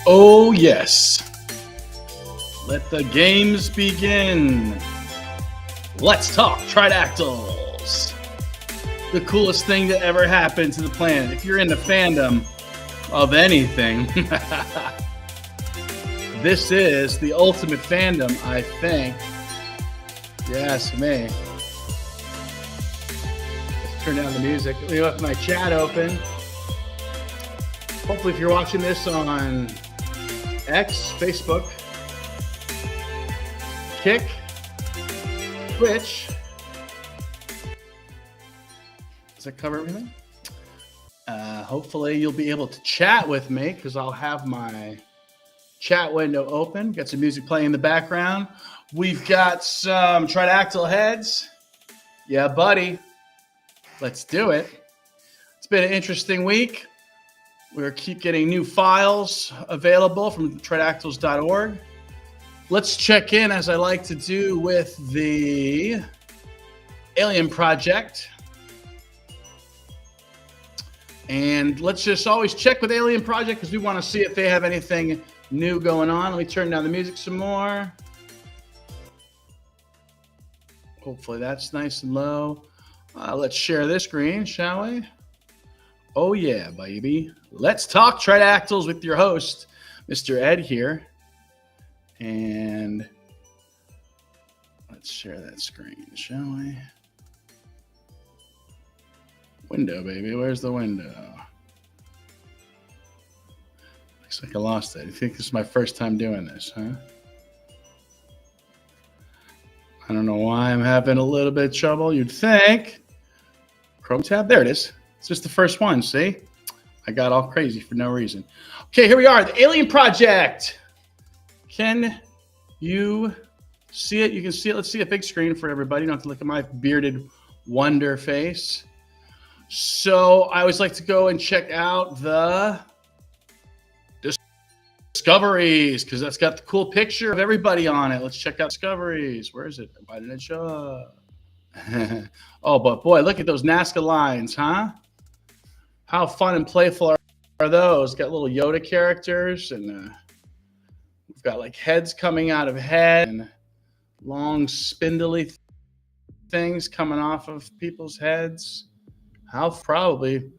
Oh, yes. Let the games begin. Let's talk Tridactyls. The coolest thing to ever happen to the planet. If you're in the fandom of anything, this is the ultimate fandom, I think. You ask me. Let's turn down the music. Let me have my chat open. Hopefully, if you're watching this on X, Facebook, Kick, Twitch. Does that cover everything? Hopefully you'll be able to chat with me because I'll have my chat window open. Got some music playing in the background. We've got some Tridactyl heads. Yeah, buddy. Let's do it. It's been an interesting week. We'll keep getting new files available from tridactyls.org. Let's check in, as I like to do, with the Alien Project. And let's just always check with Alien Project because we want to see if they have anything new going on. Let me turn down the music some more. Hopefully that's nice and low. Let's share this screen, shall we? Oh, yeah, baby. Let's talk tridactyls with your host, Mr. Ed here. And let's share that screen, shall we? Window, baby. Where's the window? Looks like I lost it. I think this is my first time doing this, huh? I don't know why I'm having a little bit of trouble. You'd think. Chrome tab. There it is. It's just the first one, see? I got all crazy for no reason. Okay, here we are. The Alien Project. Can you see it? You can see it. Let's see a big screen for everybody. You don't have to look at my bearded wonder face. So I always like to go and check out the Discoveries because that's got the cool picture of everybody on it. Let's check out Discoveries. Where is it? Why didn't it show up? Oh, but boy, look at those Nazca lines, huh? How fun and playful are those? Got little Yoda characters, and we've got like heads coming out of head and long spindly things coming off of people's heads. How probably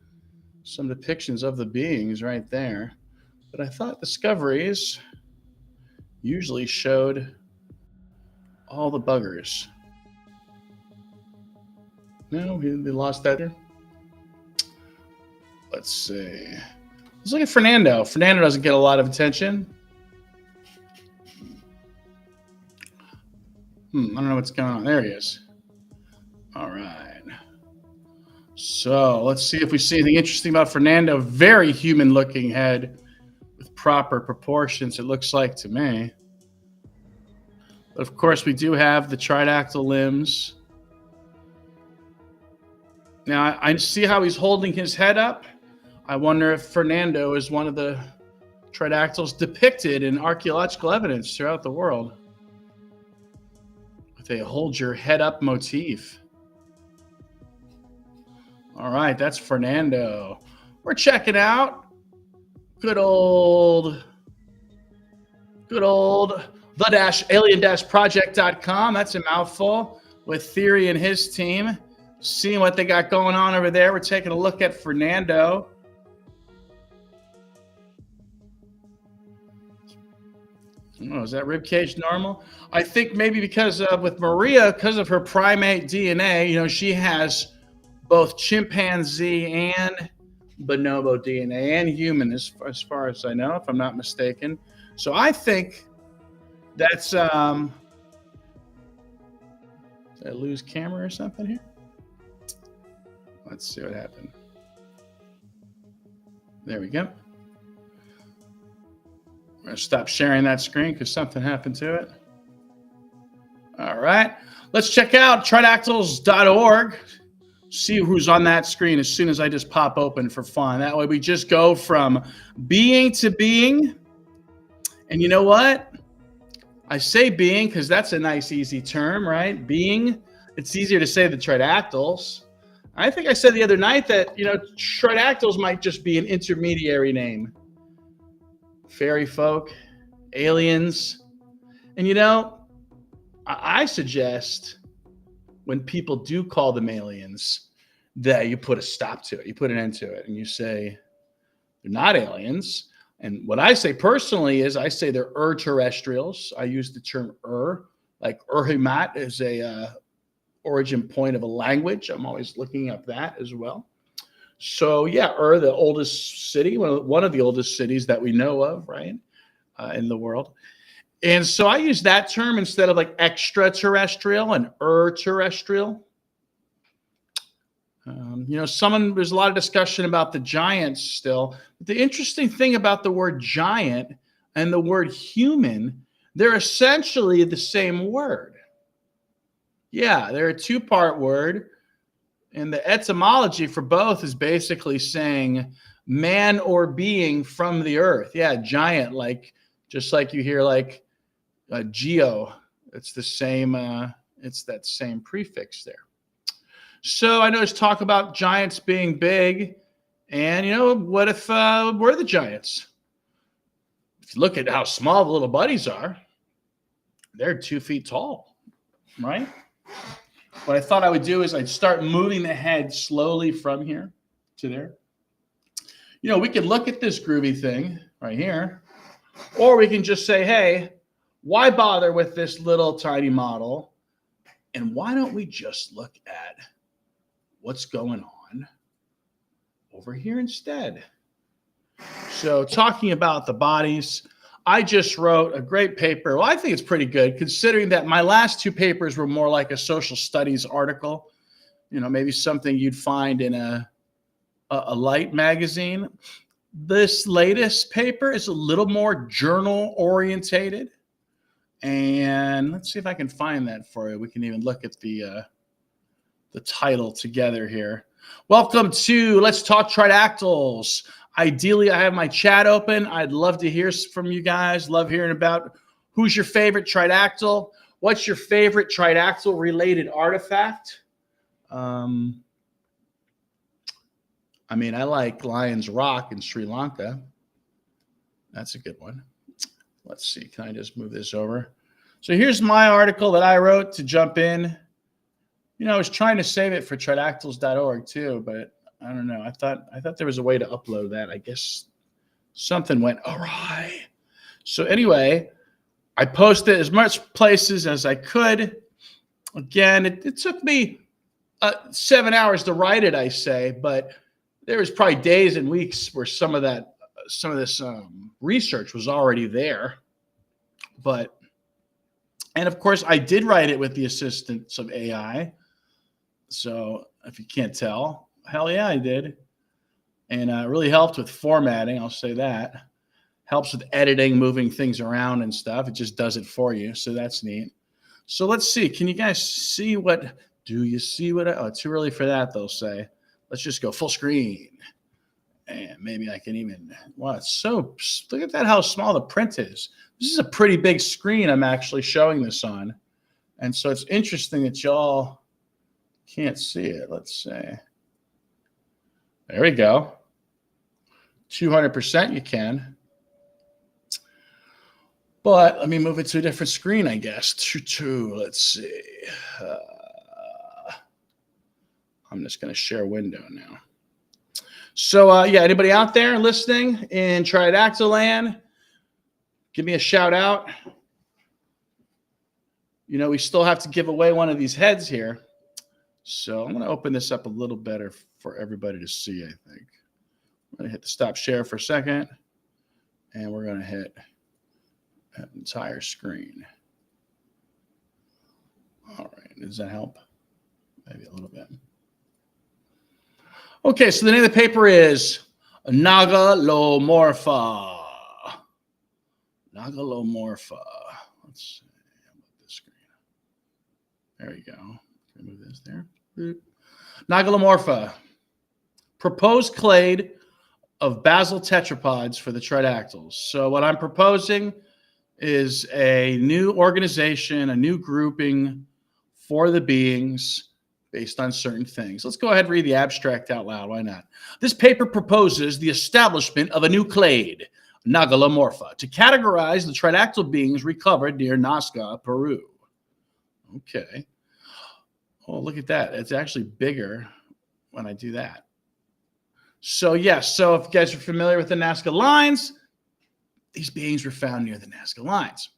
some depictions of the beings right there. But I thought Discoveries usually showed all the buggers. No, they lost that here. Let's see. Let's look at Fernando. Fernando doesn't get a lot of attention. I don't know what's going on. There he is. All right. So let's see if we see anything interesting about Fernando. Very human-looking head with proper proportions, it looks like to me. But of course, we do have the tridactyl limbs. Now, I see how he's holding his head up. I wonder if Fernando is one of the tridactyls depicted in archaeological evidence throughout the world with a hold your head up motif. All right, that's Fernando. We're checking out good old the-alien-project.com. That's a mouthful with Theory and his team. Seeing what they got going on over there. We're taking a look at Fernando. Oh, is that ribcage normal? I think maybe because with Maria, because of her primate DNA, you know, she has both chimpanzee and bonobo DNA and human, as far as I know, if I'm not mistaken. So I think that's did I lose camera or something here? Let's see what happened. There we go. I'm going to stop sharing that screen because something happened to it. All right. Let's check out tridactyls.org. See who's on that screen as soon as I just pop open for fun. That way we just go from being to being. And you know what? I say being because that's a nice, easy term, right? Being. It's easier to say the tridactyls. I think I said the other night that, you know, tridactyls might just be an intermediary name. Fairy folk, aliens. And, you know, I suggest when people do call them aliens that you put a stop to it. You put an end to it and you say they're not aliens. And what I say personally is I say they're terrestrials. I use the term like Urhimat is a origin point of a language. I'm always looking up that as well. So yeah, the oldest city, one of the oldest cities that we know of, right, in the world. And so I use that term instead of like extraterrestrial and terrestrial. You know, there's a lot of discussion about the giants still. But the interesting thing about the word giant and the word human, they're essentially the same word. Yeah, they're a two-part word. And the etymology for both is basically saying man or being from the earth. Yeah, giant, like just like you hear like geo. It's the same, it's that same prefix there. So I know there's talk about giants being big. And, you know, what if we're the giants? If you look at how small the little buddies are, they're 2 feet tall, right? What I thought I would do is I'd start moving the head slowly from here to there. We can look at this groovy thing right here, or we can just say, hey, why bother with this little tiny model? And why don't we just look at what's going on over here instead? So talking about the bodies, I just wrote a great paper. Well, I think it's pretty good considering that my last two papers were more like a social studies article, maybe something you'd find in a light magazine. This latest paper is a little more journal orientated. And let's see if I can find that for you. We can even look at the title together here. Welcome to Let's Talk Tridactyls. Ideally, I have my chat open. I'd love to hear from you guys. Love hearing about who's your favorite tridactyl. What's your favorite tridactyl-related artifact? I like Lion's Rock in Sri Lanka. That's a good one. Let's see. Can I just move this over? So here's my article that I wrote to jump in. I was trying to save it for tridactyls.org too, but I don't know. I thought there was a way to upload that. I guess something went awry. So anyway, I posted as much places as I could. Again, it took me 7 hours to write it, I say, but there was probably days and weeks where some of this research was already there. And of course, I did write it with the assistance of AI. So if you can't tell, hell yeah, I did. And it really helped with formatting, I'll say that. Helps with editing, moving things around and stuff. It just does it for you. So that's neat. So let's see. Can you guys see do you see what? Oh, too early for that, they'll say. Let's just go full screen. And maybe I can even, look at that, how small the print is. This is a pretty big screen I'm actually showing this on. And so it's interesting that y'all can't see it. Let's say. There we go. 200% you can. But let me move it to a different screen, I guess. Let's see. I'm just going to share window now. So, anybody out there listening in Tridactyl land, give me a shout out. We still have to give away one of these heads here. So I'm going to open this up a little better for everybody to see, I think. I'm going to hit the stop share for a second. And we're going to hit that entire screen. All right. Does that help? Maybe a little bit. Okay, so the name of the paper is Nagalomorpha. Nagalomorpha. Let's see. How about this screen? There we go. Can I move this there? Nagalomorpha. Proposed clade of basal tetrapods for the tridactyls. So what I'm proposing is a new organization, a new grouping for the beings based on certain things. Let's go ahead and read the abstract out loud. Why not? This paper proposes the establishment of a new clade, Nagalomorpha, to categorize the tridactyl beings recovered near Nazca, Peru. Okay. Oh, look at that. It's actually bigger when I do that. So, yes. So if you guys are familiar with the Nazca lines, these beings were found near the Nazca lines.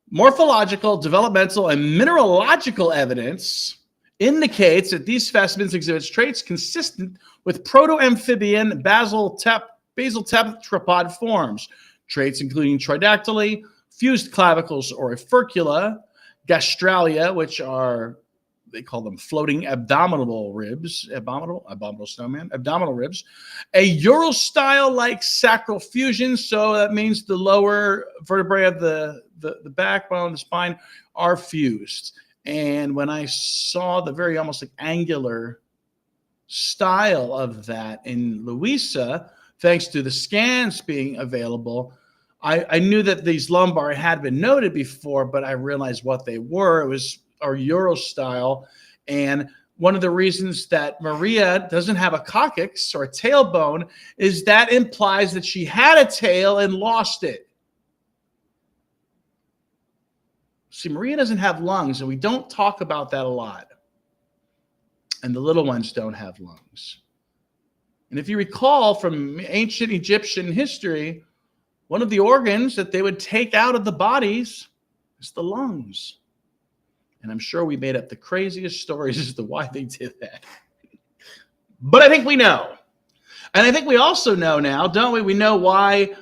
Morphological, developmental, and mineralogical evidence indicates that these specimens exhibit traits consistent with proto-amphibian basal tetrapod forms. Traits including tridactyly, fused clavicles or a furcula, gastralia, which are, they call them floating abdominal ribs, abdominal ribs, a Euro-style-like sacral fusion, so that means the lower vertebrae of the backbone, the spine, are fused. And when I saw the very almost like angular style of that in Louisa, thanks to the scans being available, I knew that these lumbar had been noted before, but I realized what they were. It was our Euro style. And one of the reasons that Maria doesn't have a coccyx or a tailbone is that implies that she had a tail and lost it. See, Maria doesn't have lungs, and we don't talk about that a lot. And the little ones don't have lungs. And if you recall from ancient Egyptian history, one of the organs that they would take out of the bodies is the lungs. And I'm sure we made up the craziest stories as to why they did that. But I think we know. And I think we also know now, don't we? We know why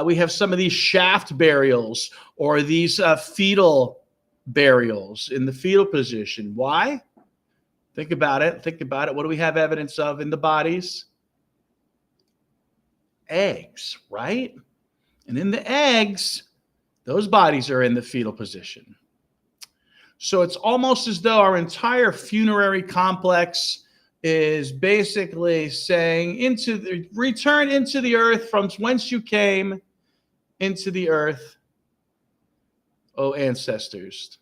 we have some of these shaft burials or these fetal burials in the fetal position. Why? Think about it. Think about it. What do we have evidence of in the bodies? Eggs, right? And in the eggs, those bodies are in the fetal position. So it's almost as though our entire funerary complex is basically saying return into the earth from whence you came, into the earth, oh ancestors.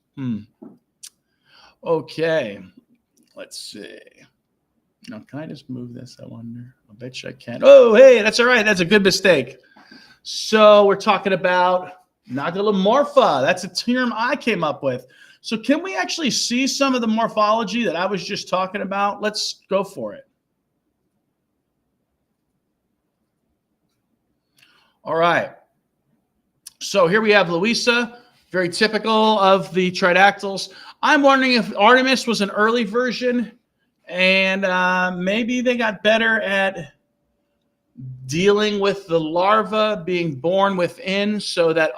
Okay, let's see. Now, can I just move this? I wonder. I bet you I can. Oh, hey, that's all right. That's a good mistake. So we're talking about nagalomorpha. That's a term I came up with. So can we actually see some of the morphology that I was just talking about? Let's go for it. All right. So here we have Louisa, very typical of the tridactyls. I'm wondering if Artemis was an early version, and maybe they got better at dealing with the larva being born within, so that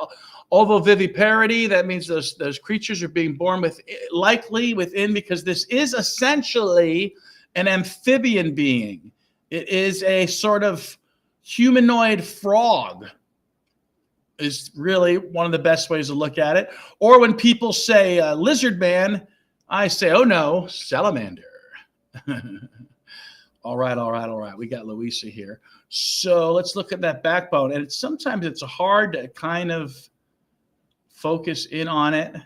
ovoviviparity, that means those creatures are being born likely within, because this is essentially an amphibian being. It is a sort of humanoid frog, is really one of the best ways to look at it. Or when people say lizard man, I say, oh no, salamander. All right. We got Louisa here. So let's look at that backbone. And sometimes it's hard to kind of focus in on it.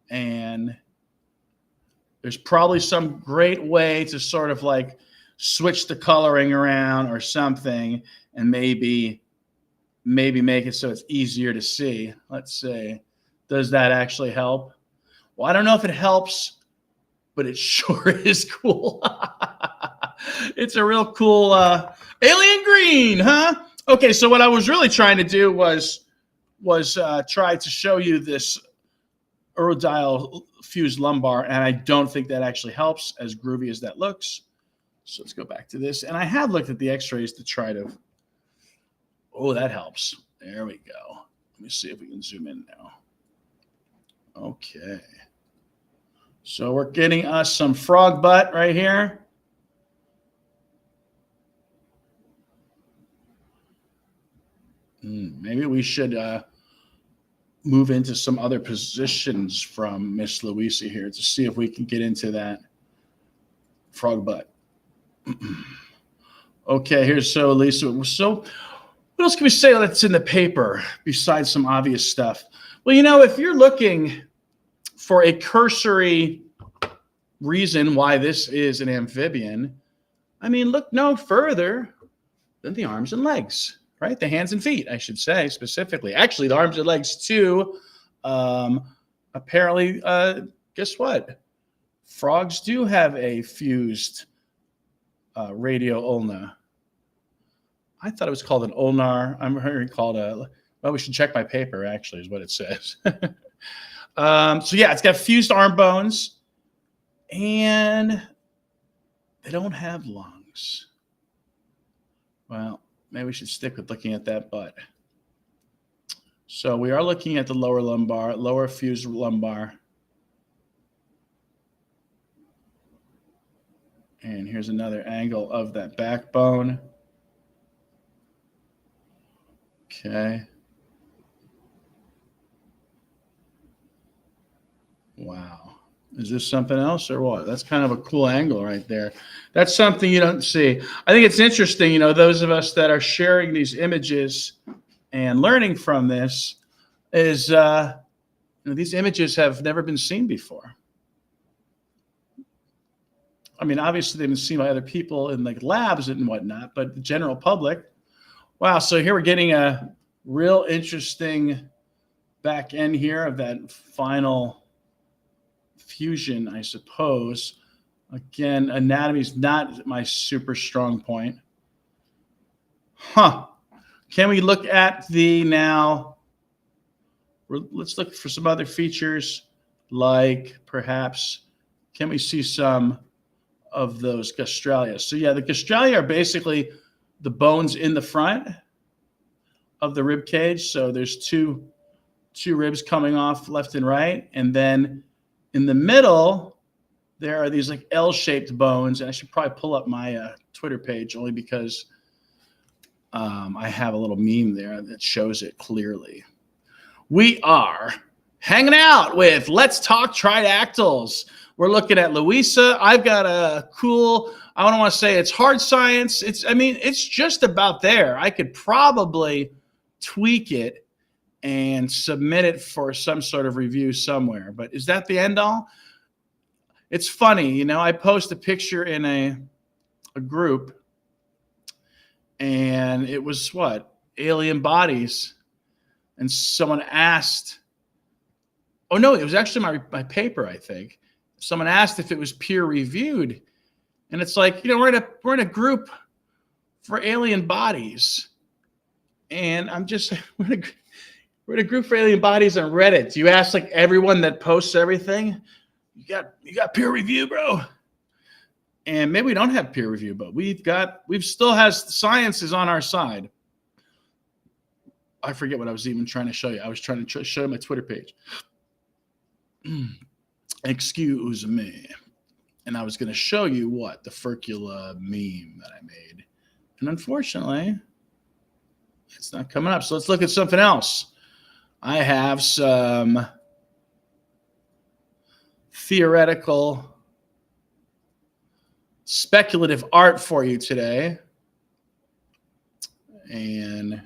And there's probably some great way to sort of like switch the coloring around or something, and maybe make it so it's easier to see. Let's see. Does that actually help? Well, I don't know if it helps, but it sure is cool. It's a real cool alien green, huh? Okay, so what I was really trying to do was try to show you this urodial fused lumbar, and I don't think that actually helps, as groovy as that looks. So let's go back to this. And I have looked at the x-rays to try to... Oh, that helps. There we go. Let me see if we can zoom in now. Okay. So we're getting us some frog butt right here. Maybe we should move into some other positions from Miss Louisa here to see if we can get into that frog butt. Okay, here's so Lisa. So what else can we say that's in the paper besides some obvious stuff? Well, if you're looking for a cursory reason why this is an amphibian, I mean, look no further than the arms and legs, right? The hands and feet, I should say, specifically. Actually, the arms and legs, too. Apparently, guess what? Frogs do have a fused radio-ulna. I thought it was called an ulnar. I'm hearing called a... Well, we should check my paper, actually, is what it says. So, yeah, it's got fused arm bones. And they don't have lungs. Well, maybe we should stick with looking at that butt. So we are looking at the lower lumbar, lower fused lumbar. And here's another angle of that backbone. Okay. Wow. Is this something else or what? That's kind of a cool angle right there. That's something you don't see. I think it's interesting, those of us that are sharing these images and learning from this is, these images have never been seen before. I mean, obviously they've been seen by other people in like labs and whatnot, but the general public, wow. So here we're getting a real interesting back end here of that final fusion, I suppose. Again, anatomy is not my super strong point. Huh. Can we look at the now? Let's look for some other features, like perhaps, can we see some of those gastralia? So yeah, the gastralia are basically the bones in the front of the rib cage. So there's two ribs coming off left and right, and then in the middle there are these like L-shaped bones. And I should probably pull up my Twitter page only because I have a little meme there that shows it clearly. We are hanging out with Let's Talk Tridactyls. We're looking at Louisa. I've got a cool, I don't want to say it's hard science. It's just about there. I could probably tweak it and submit it for some sort of review somewhere. But is that the end all? It's funny, I post a picture in a group, and it was what? Alien bodies. And someone asked, oh no, it was actually my paper, I think. Someone asked if it was peer reviewed. And it's like, we're in a group for alien bodies. And we're in a group for alien bodies on Reddit. You ask like everyone that posts everything, you got peer review, bro. And maybe we don't have peer review, but we've still has science is on our side. I forget what I was even trying to show you. I was trying to show you my Twitter page. Excuse me. And I was going to show you the furcula meme that I made. And unfortunately, it's not coming up. So let's look at something else. I have some theoretical, speculative art for you today. And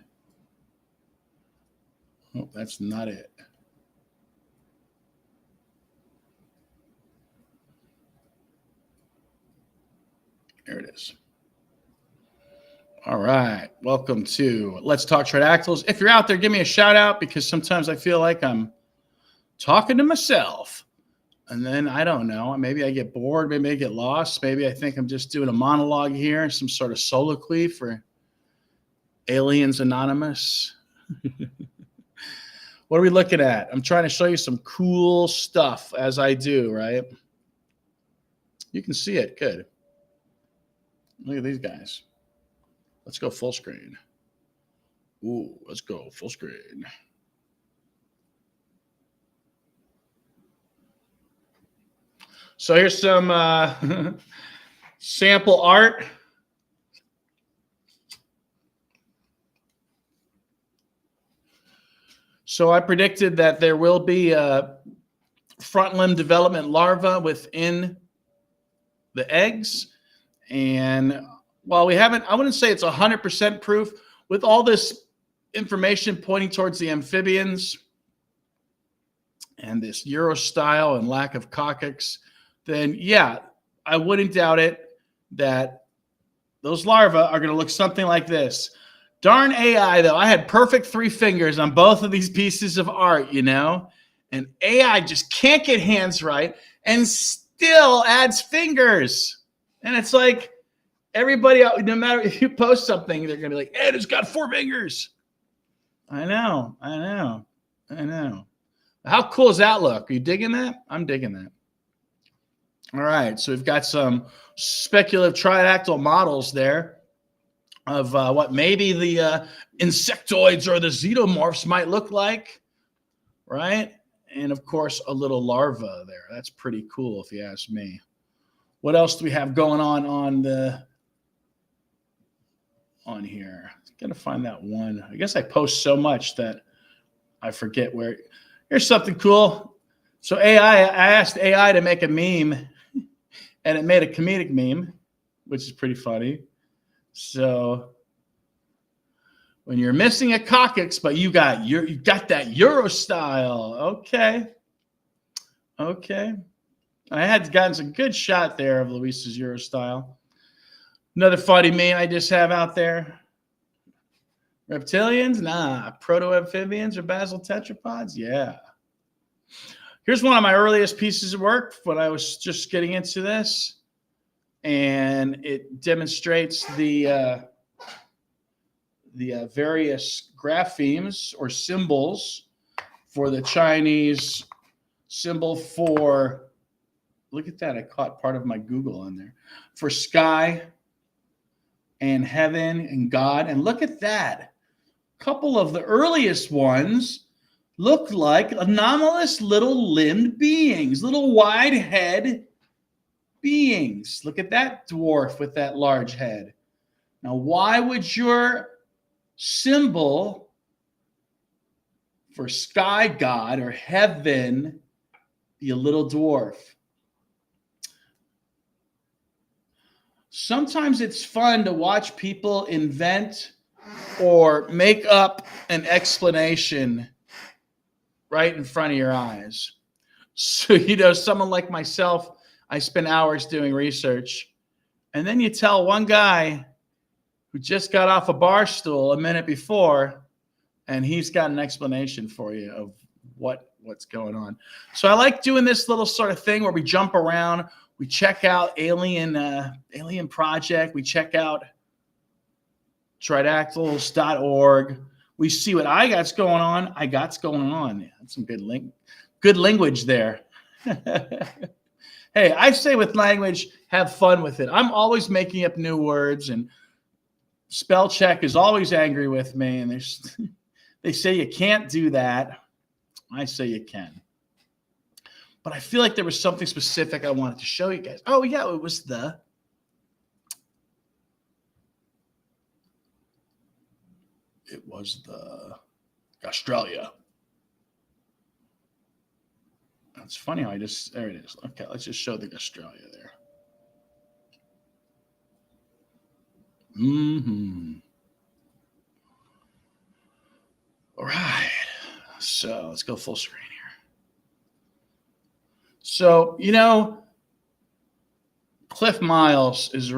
oh, that's not it. There it is. All right. Welcome to Let's Talk Tridactyls. If you're out there, give me a shout out, because sometimes I feel like I'm talking to myself. And then I don't know. Maybe I get bored. Maybe I get lost. Maybe I think I'm just doing a monologue here, some sort of soliloquy for Aliens Anonymous. What are we looking at? I'm trying to show you some cool stuff as I do, right? You can see it. Good. Look at these guys. Let's go full screen. Ooh, let's go full screen. So here's some sample art. So I predicted that there will be a front limb development larva within the eggs. And while we haven't, I wouldn't say it's 100% proof, with all this information pointing towards the amphibians and this Euro style and lack of coccyx, then yeah, I wouldn't doubt it that those larvae are going to look something like this. Darn AI, though. I had perfect 3 fingers on both of these pieces of art, and AI just can't get hands right and still adds fingers. And it's like everybody, no matter if you post something, they're going to be like, Ed, it's got 4 fingers. I know. How cool does that look? Are you digging that? I'm digging that. All right. So we've got some speculative tridactyl models there of what maybe the insectoids or the xenomorphs might look like, right? And of course, a little larva there. That's pretty cool if you ask me. What else do we have going on here? Gotta find that one. I guess I post so much that I forget where. Here's something cool. So I asked AI to make a meme, and it made a comedic meme, which is pretty funny. So when you're missing a coccyx, but you got that Euro style. Okay. I had gotten some good shot there of Luis's Euro style. Another funny meme I just have out there. Reptilians? Nah. Proto-amphibians or basal tetrapods? Yeah. Here's one of my earliest pieces of work when I was just getting into this. And it demonstrates the the various graphemes or symbols for the Chinese symbol for, look at that, I caught part of my Google on there, for sky and heaven and God. And look at that. A couple of the earliest ones look like anomalous little limbed beings, little wide head beings. Look at that dwarf with that large head. Now, why would your symbol for sky god or heaven be a little dwarf? Sometimes it's fun to watch people invent or make up an explanation right in front of your eyes. So, someone like myself, I spend hours doing research, and then you tell one guy who just got off a bar stool a minute before, and he's got an explanation for you of what's going on. So I like doing this little sort of thing where we jump around. We check out Alien Project. We check out tridactyls.org. We see what I got's going on. Yeah, that's some good language there. Hey, I say with language, have fun with it. I'm always making up new words, and spell check is always angry with me. And they say you can't do that. I say you can. But I feel like there was something specific I wanted to show you guys. Oh, yeah, it was the Australia. It's funny how there it is. Okay, let's just show the Australia there. All right. So let's go full screen here. So, Cliff Miles is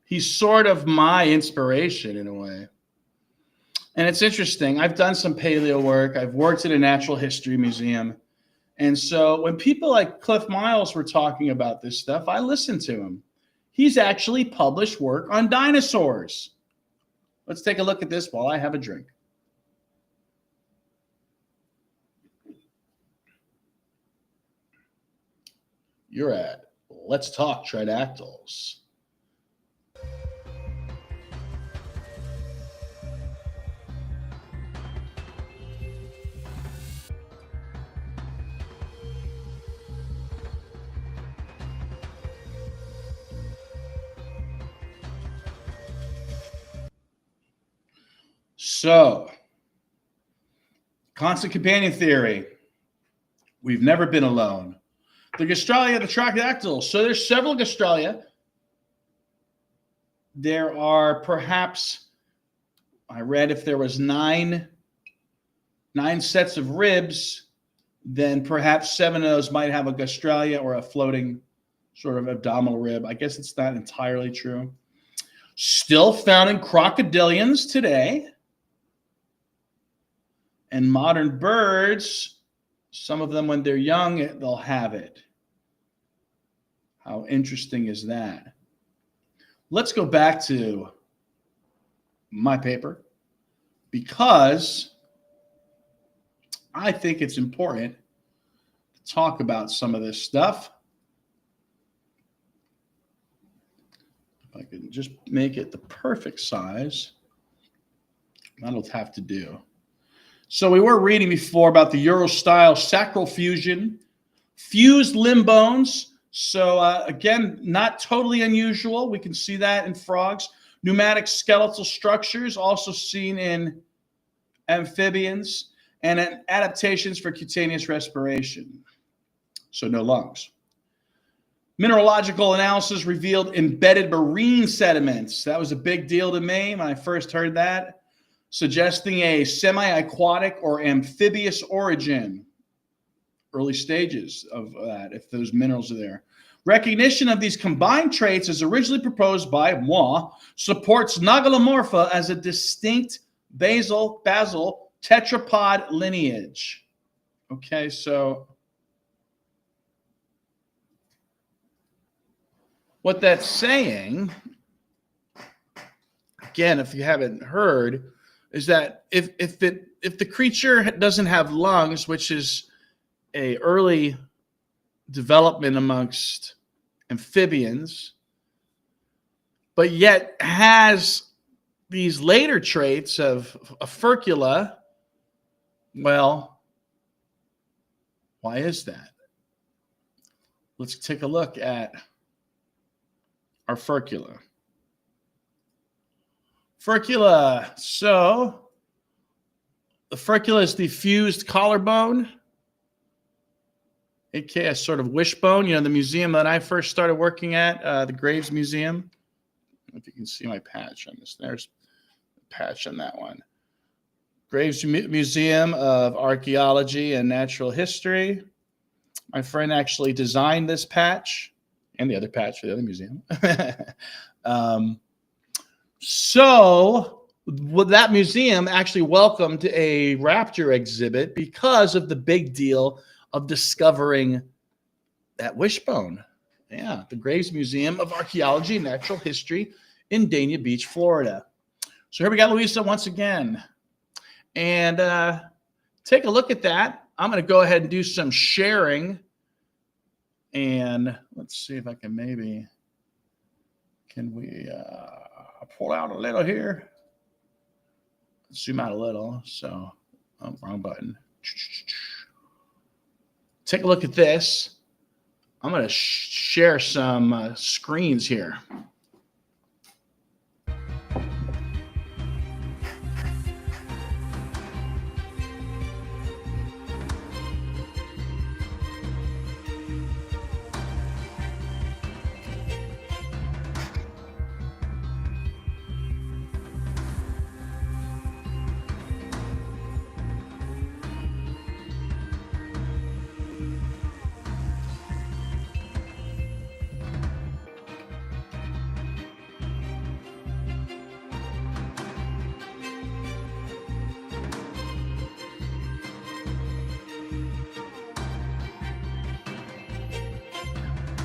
he's sort of my inspiration in a way. And it's interesting. I've done some paleo work. I've worked at a natural history museum. And so when people like Cliff Miles were talking about this stuff, I listened to him. He's actually published work on dinosaurs. Let's take a look at this while I have a drink. You're at Let's Talk Tridactyls. So, constant companion theory. We've never been alone. The Gastralia, the Tridactyls. So there's several Gastralia. There are perhaps, I read if there was nine sets of ribs, then perhaps 7 of those might have a Gastralia or a floating sort of abdominal rib. I guess it's not entirely true. Still found in crocodilians today. And modern birds, some of them when they're young, they'll have it. How interesting is that? Let's go back to my paper because I think it's important to talk about some of this stuff. If I can just make it the perfect size, that'll have to do. So we were reading before about the Euro-style sacral fusion, fused limb bones. So again, not totally unusual. We can see that in frogs. Pneumatic skeletal structures, also seen in amphibians, and adaptations for cutaneous respiration. So no lungs. Mineralogical analysis revealed embedded marine sediments. That was a big deal to me when I first heard that, suggesting a semi-aquatic or amphibious origin. Early stages of that, if those minerals are there. Recognition of these combined traits as originally proposed by moi supports Nagelomorpha as a distinct basal tetrapod lineage. Okay, so what that's saying, again, if you haven't heard, is that if the creature doesn't have lungs, which is a early development amongst amphibians, but yet has these later traits of a furcula, well, why is that? Let's take a look at our furcula. Furcula. So the furcula is the fused collarbone, aka a sort of wishbone. You know, the museum that I first started working at, the Graves Museum. I don't know if you can see my patch on this. There's a patch on that one. Graves Museum of Archaeology and Natural History. My friend actually designed this patch and the other patch for the other museum. So that museum actually welcomed a raptor exhibit because of the big deal of discovering that wishbone. Yeah, the Graves Museum of Archaeology and Natural History in Dania Beach, Florida. So here we got Louisa once again. And take a look at that. I'm going to go ahead and do some sharing. And let's see if I can maybe, can we pull out a little here? Zoom out a little. So, oh, wrong button. Take a look at this. I'm going to share some screens here.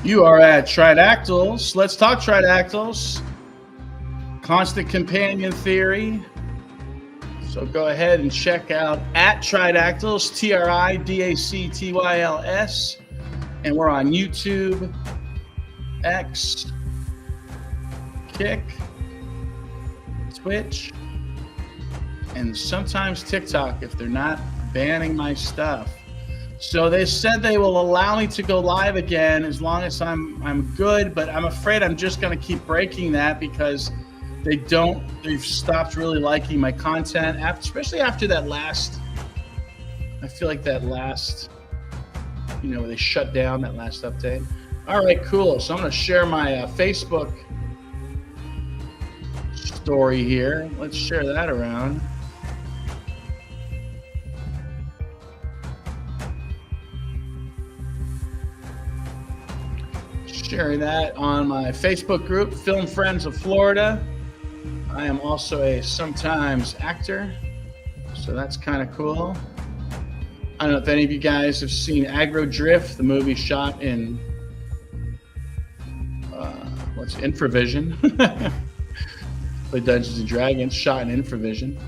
You are at Tridactyls. Let's talk Tridactyls. Constant companion theory. So go ahead and check out at Tridactyls, TRIDACTYLS. And we're on YouTube, X, Kick, Twitch, and sometimes TikTok if they're not banning my stuff. So they said they will allow me to go live again as long as I'm good, but I'm afraid I'm just going to keep breaking that because they've stopped really liking my content, especially after that last, I feel like that last, they shut down that last update. All right, cool. So I'm going to share my Facebook story here. Let's share that around. Sharing that on my Facebook group, Film Friends of Florida. I am also a sometimes actor, so that's kind of cool. I don't know if any of you guys have seen Aggro Drift, the movie shot in Infravision. Play Dungeons and Dragons, shot in Infravision.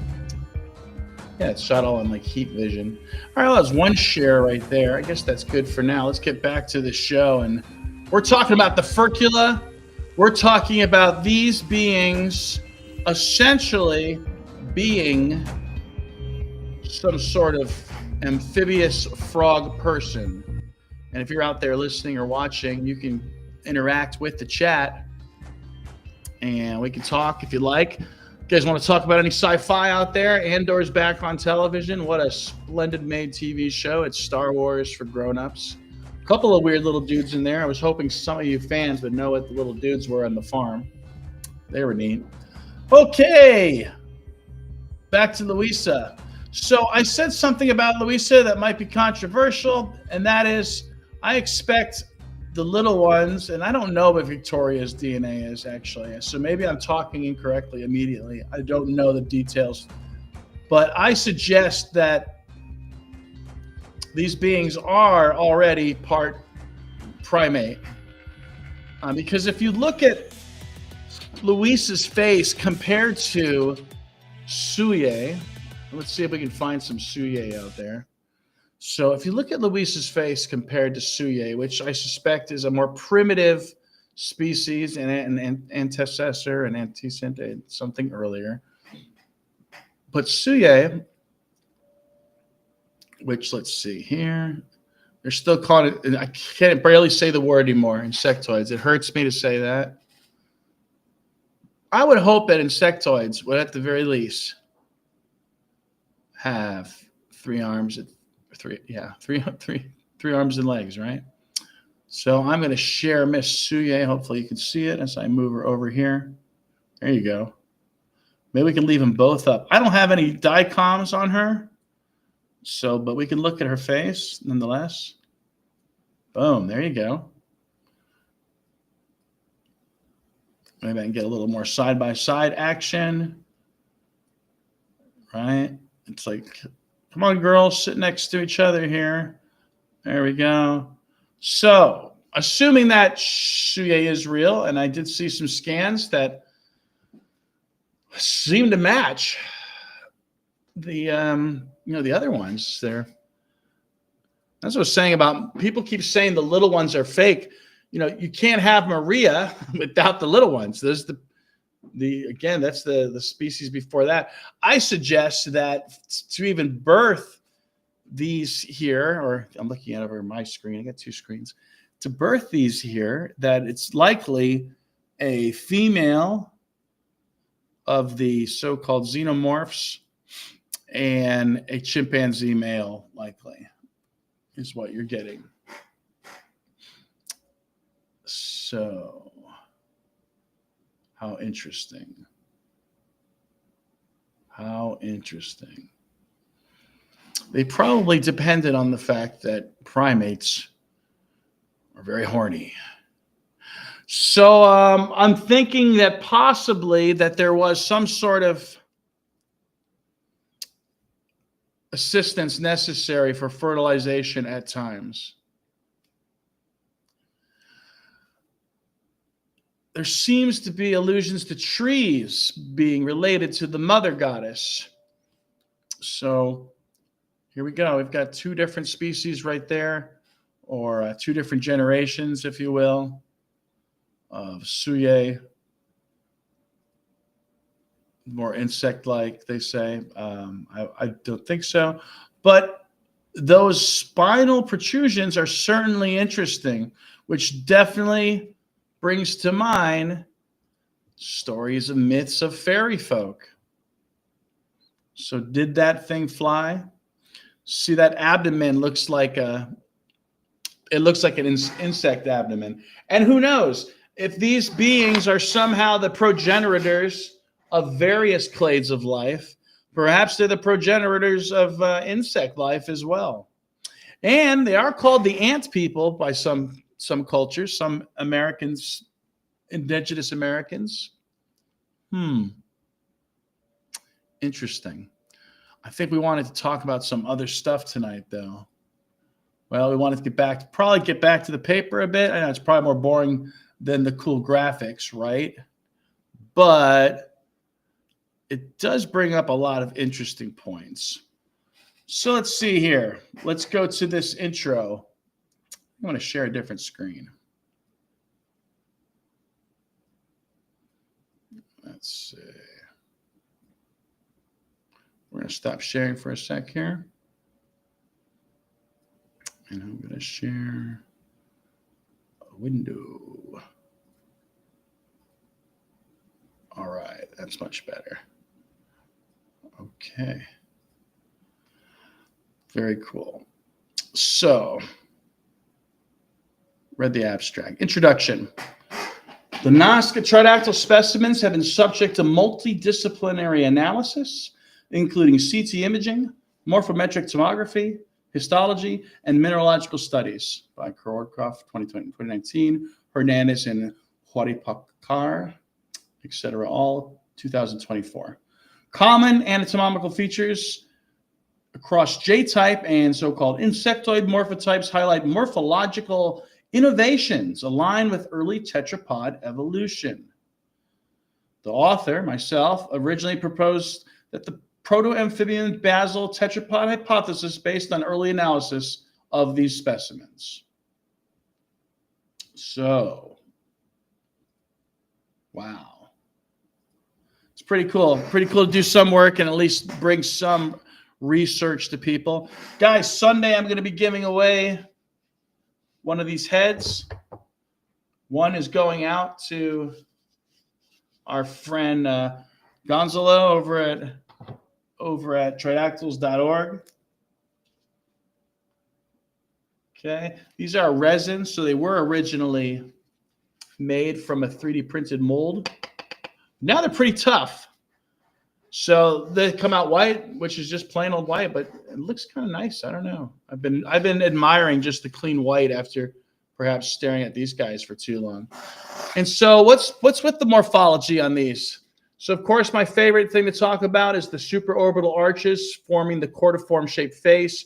Yeah, it's shot all in like heat vision. All right, well, that's one share right there. I guess that's good for now. Let's get back to the show, and we're talking about the furcula. We're talking about these beings essentially being some sort of amphibious frog person. And if you're out there listening or watching, you can interact with the chat and we can talk if you like. You guys want to talk about any sci-fi out there? Andor's back on television. What a splendid made TV show. It's Star Wars for grown-ups. A couple of weird little dudes in there. I was hoping some of you fans would know what the little dudes were on the farm. They were neat. Okay, back to Louisa. So I said something about Louisa that might be controversial, and that is I expect the little ones, and I don't know what Victoria's DNA is actually, so maybe I'm talking incorrectly immediately. I don't know the details, but I suggest that these beings are already part primate. Because if you look at Luis's face compared to Suye. Let's see if we can find some Suye out there. So if you look at Luis's face compared to Suye, which I suspect is a more primitive species and antecessor and antecedent, something earlier. But Suye, which let's see here, they're still calling it, I can't barely say the word anymore, insectoids. It hurts me to say that. I would hope that insectoids would at the very least have three arms, three arms and legs, right? So I'm going to share Miss Suye. Hopefully you can see it as I move her over here. There you go. Maybe we can leave them both up. I don't have any dicoms on her, so but we can look at her face nonetheless. Boom, there you go. Maybe I can get a little more side-by-side action, right? It's like, come on, girls, sit next to each other here. There we go. So, assuming that Suye is real, and I did see some scans that seem to match the the other ones there. That's what I was saying about people keep saying the little ones are fake. You can't have Maria without the little ones. There's again, that's the species before that. I suggest that to even birth these here, or I'm looking at over my screen, I got two screens, to birth these here, that it's likely a female of the so-called xenomorphs and a chimpanzee male, likely, is what you're getting. So, how interesting. How interesting. They probably depended on the fact that primates are very horny. So I'm thinking that possibly that there was some sort of assistance necessary for fertilization at times. There seems to be allusions to trees being related to the mother goddess. So here we go. We've got two different species right there, or two different generations, if you will, of Suye. More insect-like, they say. I don't think so. But those spinal protrusions are certainly interesting, which definitely brings to mind stories and myths of fairy folk. So did that thing fly? See, that abdomen looks like an insect abdomen. And who knows if these beings are somehow the progenitors of various clades of life. Perhaps they're the progenitors of insect life as well. And they are called the ant people by some cultures, some Americans, indigenous Americans. Interesting. I think we wanted to talk about some other stuff tonight, though. Well, we wanted to get back to the paper a bit. I know it's probably more boring than the cool graphics, right? But it does bring up a lot of interesting points. So let's see here. Let's go to this intro. I want to share a different screen. Let's see. We're going to stop sharing for a sec here. And I'm going to share a window. All right, that's much better. Okay. Very cool. So, read the abstract. Introduction. The Nazca tridactyl specimens have been subject to multidisciplinary analysis, including CT imaging, morphometric tomography, histology, and mineralogical studies by Kororkov, 2019, Hernandez, and Huaripacar, etc., all 2024. Common anatomical features across J-type and so-called insectoid morphotypes highlight morphological innovations aligned with early tetrapod evolution. The author, myself, originally proposed that the proto-amphibian basal tetrapod hypothesis based on early analysis of these specimens. So, wow. It's pretty cool. Pretty cool to do some work and at least bring some research to people. Guys, Sunday I'm going to be giving away one of these heads. One is going out to our friend Gonzalo over at tridactyls.org. Okay, these are resins, so they were originally made from a 3D printed mold. Now they're pretty tough. So they come out white, which is just plain old white, but it looks kind of nice. I don't know. I've been admiring just the clean white after perhaps staring at these guys for too long. And so what's with the morphology on these? So of course, my favorite thing to talk about is the supraorbital arches forming the cordiform shaped face.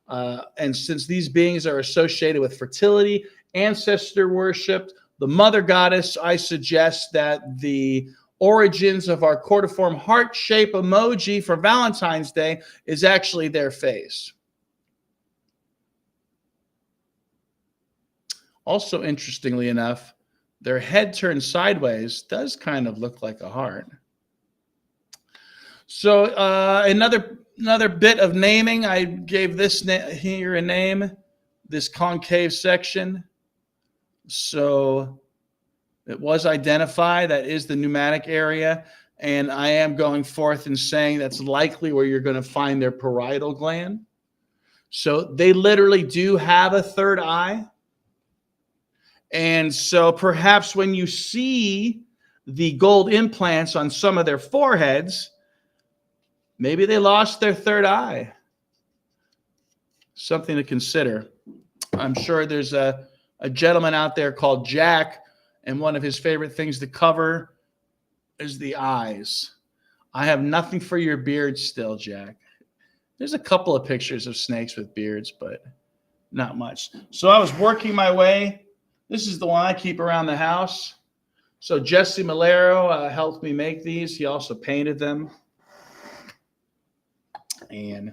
And since these beings are associated with fertility, ancestor worship, the mother goddess, I suggest that the origins of our cordiform heart shape emoji for Valentine's Day is actually their face. Also, interestingly enough, their head turned sideways does kind of look like a heart. So another bit of naming. I gave this here a name, this concave section. So it was identified. That is the pneumatic area. And I am going forth and saying that's likely where you're going to find their parietal gland. So they literally do have a third eye. And so perhaps when you see the gold implants on some of their foreheads, maybe they lost their third eye. Something to consider. I'm sure there's a gentleman out there called Jack, and one of his favorite things to cover is the eyes. I have nothing for your beard still, Jack. There's a couple of pictures of snakes with beards, but not much. So I was working my way. This is the one I keep around the house. So Jesse Malero helped me make these. He also painted them. And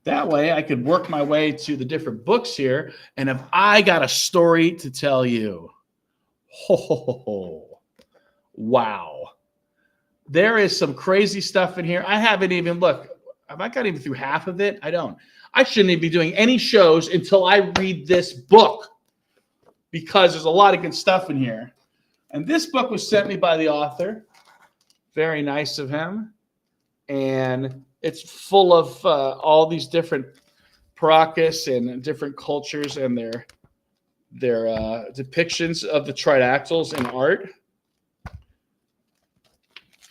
that way I could work my way to the different books here. And if I got a story to tell you, wow. There is some crazy stuff in here. I haven't even, look, have I got even through half of it? I don't. I shouldn't even be doing any shows until I read this book, because there's a lot of good stuff in here. And this book was sent me by the author. Very nice of him. And it's full of all these different Paracas and different cultures and their depictions of the tridactyls in art.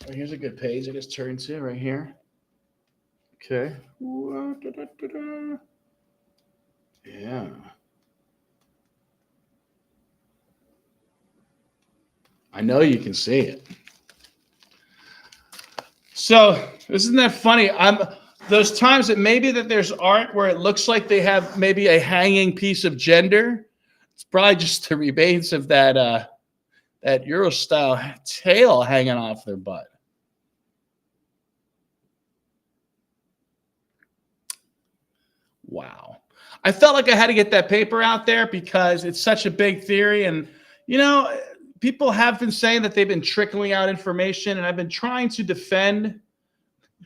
Oh, here's a good page I just turned to right here. Okay. Yeah. I know you can see it. So isn't that funny? Those times that maybe that there's art where it looks like they have maybe a hanging piece of gender. It's probably just the remains of that Euro-style tail hanging off their butt. Wow. I felt like I had to get that paper out there because it's such a big theory. And, you know, people have been saying that they've been trickling out information, and I've been trying to defend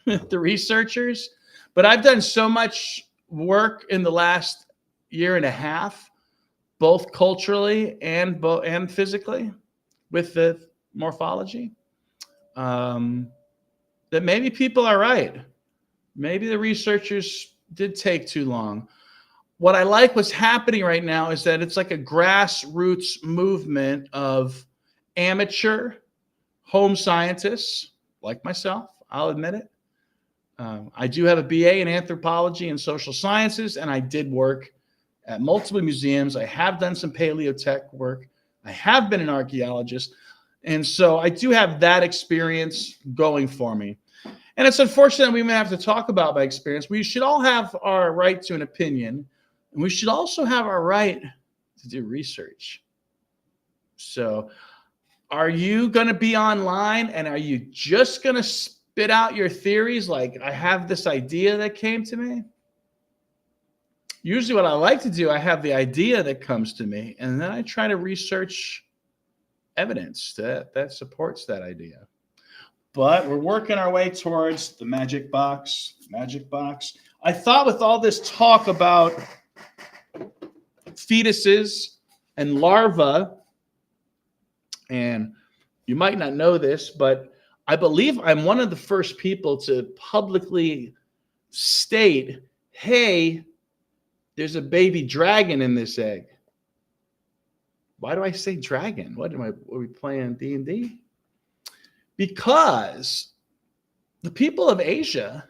the researchers. But I've done so much work in the last year and a half, both culturally and physically, with the morphology, that maybe people are right. Maybe the researchers did take too long. What I like what's happening right now is that it's like a grassroots movement of amateur home scientists like myself. I'll admit it. I do have a BA in anthropology and social sciences, and I did work at multiple museums. I have done some paleotech work. I have been an archaeologist. And so I do have that experience going for me. And it's unfortunate we may have to talk about my experience. We should all have our right to an opinion, and we should also have our right to do research. So Are you going to be online and are you just going to spit out your theories like I have this idea that came to me? Usually what I like to do, I have the idea that comes to me and then I try to research evidence that supports that idea. But we're working our way towards the magic box. Magic box. I thought with all this talk about fetuses and larvae, and you might not know this, but I believe I'm one of the first people to publicly state, hey, there's a baby dragon in this egg. Why do I say dragon? Are we playing D&D? Because the people of Asia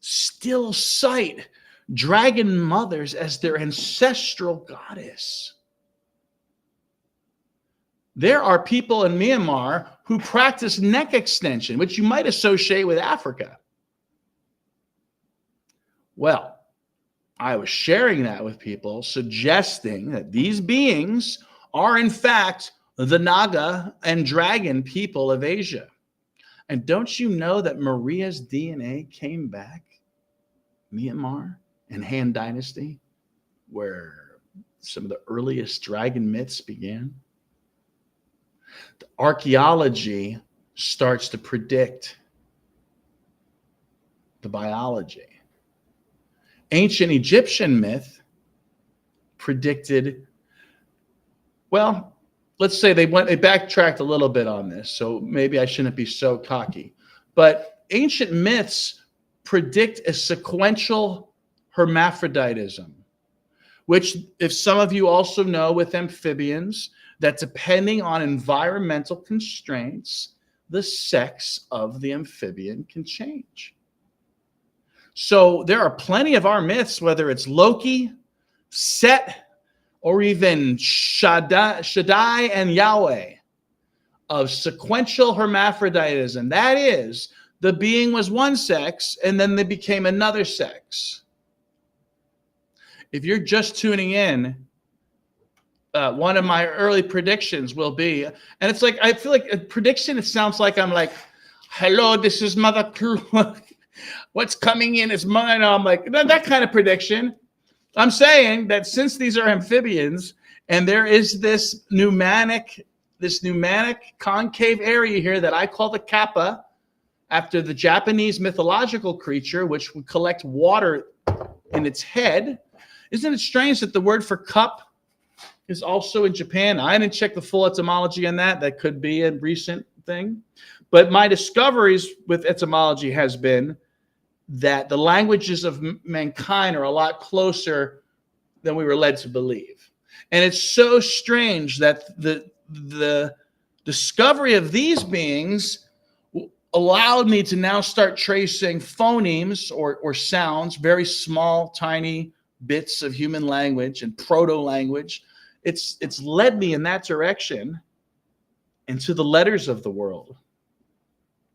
still cite dragon mothers as their ancestral goddess. There are people in Myanmar who practice neck extension, which you might associate with Africa. Well, I was sharing that with people, suggesting that these beings are, in fact, the Naga and dragon people of Asia. And don't you know that Maria's DNA came back Myanmar and Han Dynasty, where some of the earliest dragon myths began? The archaeology starts to predict the biology. Ancient Egyptian myth predicted, well, let's say they backtracked a little bit on this, so maybe I shouldn't be so cocky. But ancient myths predict a sequential hermaphroditism, which, if some of you also know with amphibians, that depending on environmental constraints, the sex of the amphibian can change. So there are plenty of our myths, whether it's Loki, Set, or even Shaddai and Yahweh, of sequential hermaphroditism. That is, the being was one sex and then they became another sex. If you're just tuning in, one of my early predictions will be, and it's like, I feel like a prediction, it sounds like I'm like, hello, this is Mother Clue. What's coming in is mine. I'm like, that kind of prediction. I'm saying that since these are amphibians and there is this pneumatic concave area here that I call the kappa, after the Japanese mythological creature, which would collect water in its head. Isn't it strange that the word for cup is also in Japan? I didn't check the full etymology on that. That could be a recent thing. But my discoveries with etymology has been that the languages of mankind are a lot closer than we were led to believe. And it's so strange that the discovery of these beings allowed me to now start tracing phonemes or sounds, very small, tiny bits of human language and proto-language. It's led me in that direction into the letters of the world.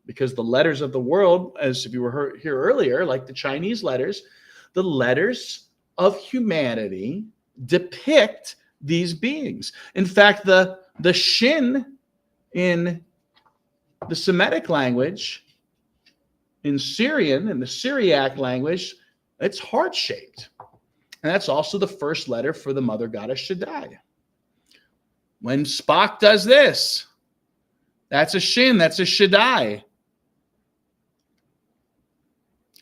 Because the letters of the world, as if you were here earlier, like the Chinese letters, the letters of humanity depict these beings. In fact, the shin in the Semitic language, in Syrian, in the Syriac language, it's heart-shaped. And that's also the first letter for the mother goddess Shaddai. When Spock does this, that's a shin, that's a Shaddai.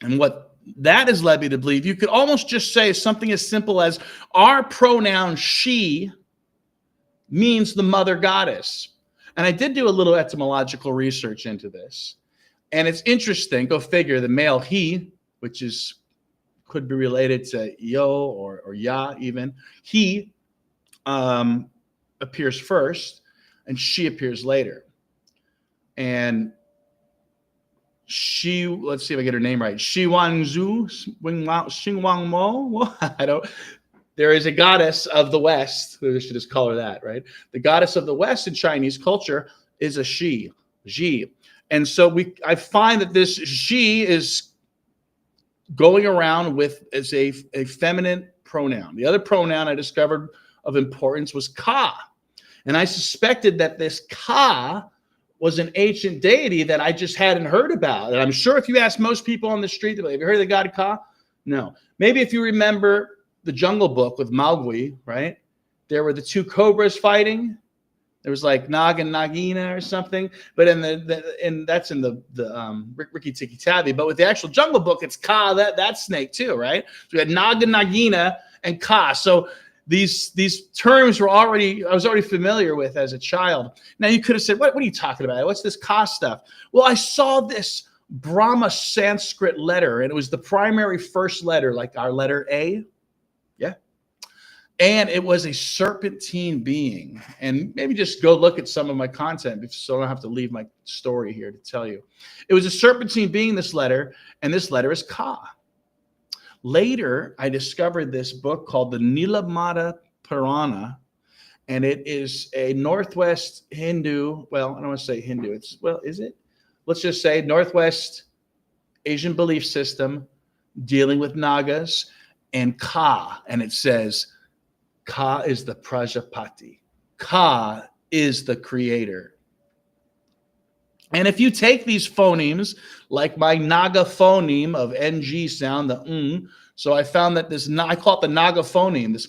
And what that has led me to believe, you could almost just say something as simple as our pronoun she means the mother goddess. And I did do a little etymological research into this. And it's interesting, go figure, the male he, which could be related to yo or ya even, he appears first and she appears later. And she, let's see if I get her name right. Xinguangmo. There is a goddess of the West. We should just call her that, right? The goddess of the West in Chinese culture is a she. And so I find that this she is going around as a feminine pronoun. The other pronoun I discovered of importance was ka. And I suspected that this Ka was an ancient deity that I just hadn't heard about. And I'm sure if you ask most people on the street, they'll be like, have you heard of the god Ka? No. Maybe if you remember the Jungle Book with Mowgli, right? There were the two cobras fighting. There was like Nag and Nagina or something, but that's in the Ricky Tikki Tavi. But with the actual Jungle Book, it's Ka, that snake too, right? So we had Nag and Nagina and Ka. So these terms I was already familiar with as a child. Now you could have said, what are you talking about? What's this Ka stuff? Well, I saw this Brahma Sanskrit letter, and it was the primary first letter, like our letter A. Yeah. And it was a serpentine being. And maybe just go look at some of my content so I don't have to leave my story here to tell you. It was a serpentine being, this letter, and this letter is Ka. Later, I discovered this book called the Nilamata Purana, and it is a Northwest Hindu, well, I don't want to say Hindu, is it? Let's just say Northwest Asian belief system dealing with Nagas and Ka, and it says, Ka is the Prajapati. Ka is the creator. And if you take these phonemes, like my Naga phoneme of NG sound, the so I found that I call it the Naga phoneme, this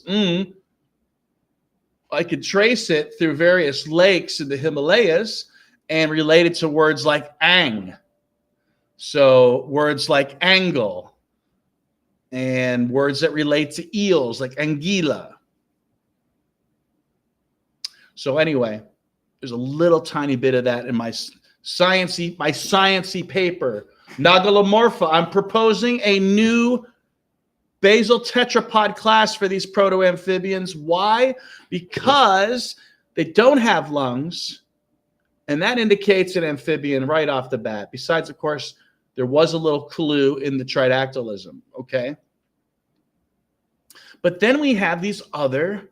I could trace it through various lakes in the Himalayas and relate it to words like ang. So words like angle, and words that relate to eels like anguilla. So anyway, there's a little tiny bit of that in my sciencey paper. Nagalomorpha. I'm proposing a new basal tetrapod class for these proto-amphibians. Why? Because they don't have lungs, and that indicates an amphibian right off the bat. Besides, of course, there was a little clue in the tridactylism, okay? But then we have these other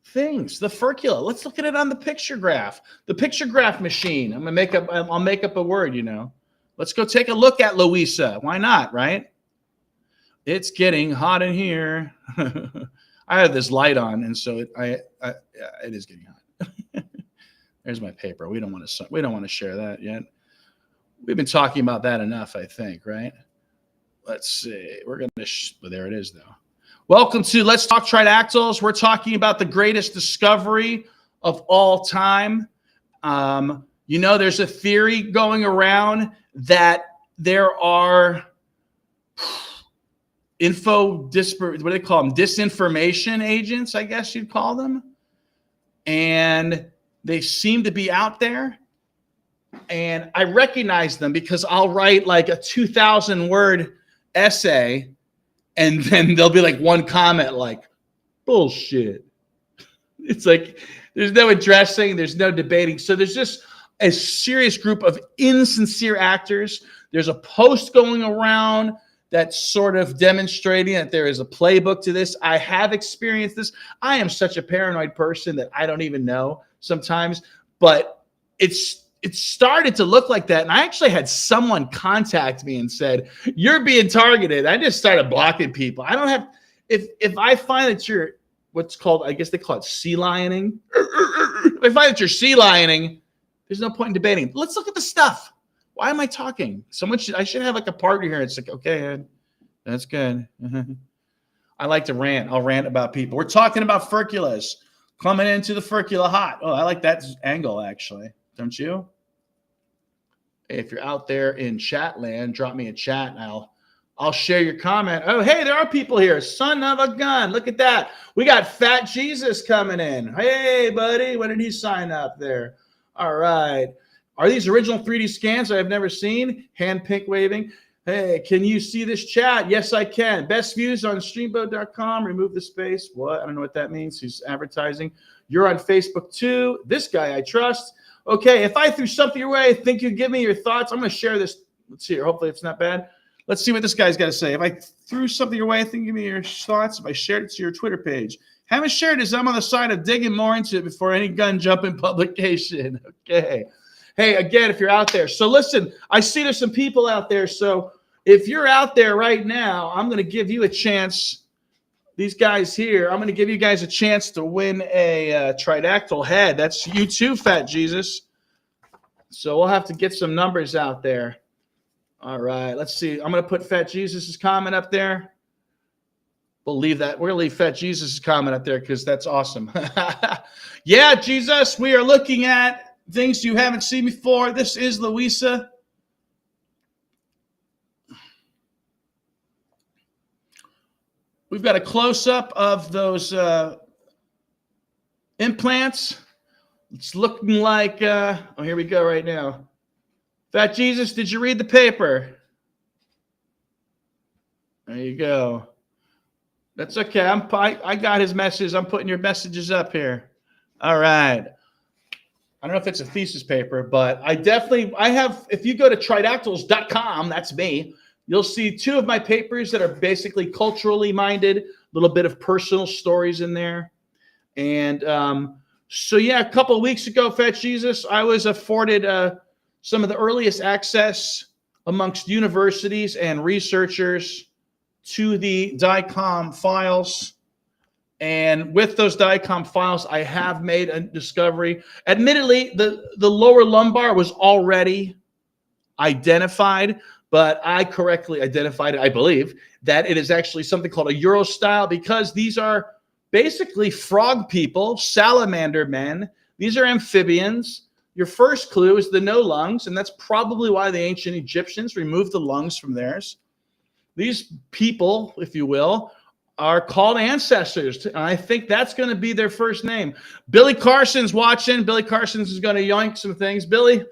things. The furcula. Let's look at it on the picture graph. The picture graph machine. I'll make up a word, you know. Let's go take a look at Louisa. Why not, right? It's getting hot in here. I have this light on, and so it is getting hot. There's my paper. We don't want to share that yet. We've been talking about that enough, I think, right? Let's see. We're going to well, there it is, though. Welcome to Let's Talk Tridactyls. We're talking about the greatest discovery of all time. You know, there's a theory going around that there are what do they call them? Disinformation agents, I guess you'd call them. And they seem to be out there. And I recognize them because I'll write like a 2,000-word essay, and then there'll be like one comment like, bullshit. It's like there's no addressing, there's no debating. So there's just a serious group of insincere actors. There's a post going around that's sort of demonstrating that there is a playbook to this. I have experienced this. I am such a paranoid person that I don't even know sometimes, but it's started to look like that. And I actually had someone contact me and said, you're being targeted. I just started blocking people. I don't have, if I find that you're what's called, I guess they call it sea lioning. If I find that you're sea lioning, there's no point in debating. Let's look at the stuff. Why am I talking? I should have like a partner here. It's like, okay, that's good. I like to rant. I'll rant about people. We're talking about furculas. Coming into the furcula hot. Oh, I like that angle, actually. Don't you? If you're out there in chat land, drop me a chat and I'll share your comment. Oh, hey, there are people here. Son of a gun. Look at that. We got Fat Jesus coming in. Hey, buddy. When did he sign up there? All right. Are these original 3D scans I have never seen? Hand pink waving. Hey, can you see this chat? Yes, I can. Best views on streamboat.com. Remove the space. What? I don't know what that means. He's advertising. You're on Facebook too. This guy I trust. Okay, if I threw something your way, think you'd give me your thoughts. I'm going to share this. Let's see here. Hopefully it's not bad. Let's see what this guy's got to say. If I threw something your way, think give me your thoughts. If I shared it to your Twitter page. Haven't shared it, I'm on the side of digging more into it before any gun jumping publication. Okay. Hey, again, if you're out there. So listen, I see there's some people out there. So if you're out there right now, I'm going to give you a chance these guys here, I'm going to give you guys a chance to win a tridactyl head. That's you too, Fat Jesus. So we'll have to get some numbers out there. All right, let's see. I'm going to put Fat Jesus' comment up there. We'll leave that. We're going to leave Fat Jesus' comment up there because that's awesome. Yeah, Jesus, we are looking at things you haven't seen before. This is Louisa. We've got a close-up of those implants. It's looking like, oh, here we go right now. Fat Jesus, did you read the paper? There you go. That's okay. I got his message. I'm putting your messages up here. All right. I don't know if it's a thesis paper, but I have, if you go to tridactyls.com, that's me, you'll see two of my papers that are basically culturally minded, a little bit of personal stories in there. And so, yeah, a couple of weeks ago, Fat Jesus, I was afforded some of the earliest access amongst universities and researchers to the DICOM files. And with those DICOM files, I have made a discovery. Admittedly, the lower lumbar was already identified, but I correctly identified it, I believe, that it is actually something called a Eurostyle, because these are basically frog people, salamander men. These are amphibians. Your first clue is the no lungs, and that's probably why the ancient Egyptians removed the lungs from theirs. These people, if you will, are called ancestors. And I think that's going to be their first name. Billy Carson's watching. Billy Carson's is going to yoink some things. Billy,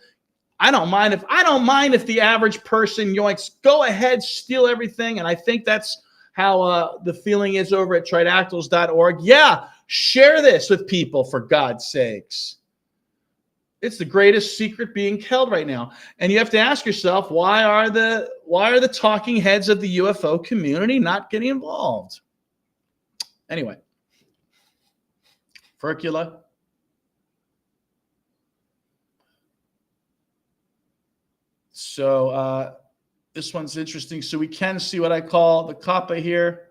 I don't mind if the average person yoinks. Go ahead, steal everything. And I think that's how the feeling is over at tridactyls.org. Yeah, share this with people, for God's sakes. It's the greatest secret being held right now. And you have to ask yourself, why are the talking heads of the UFO community not getting involved? Anyway, Furcula. So this one's interesting. So we can see what I call the kappa here,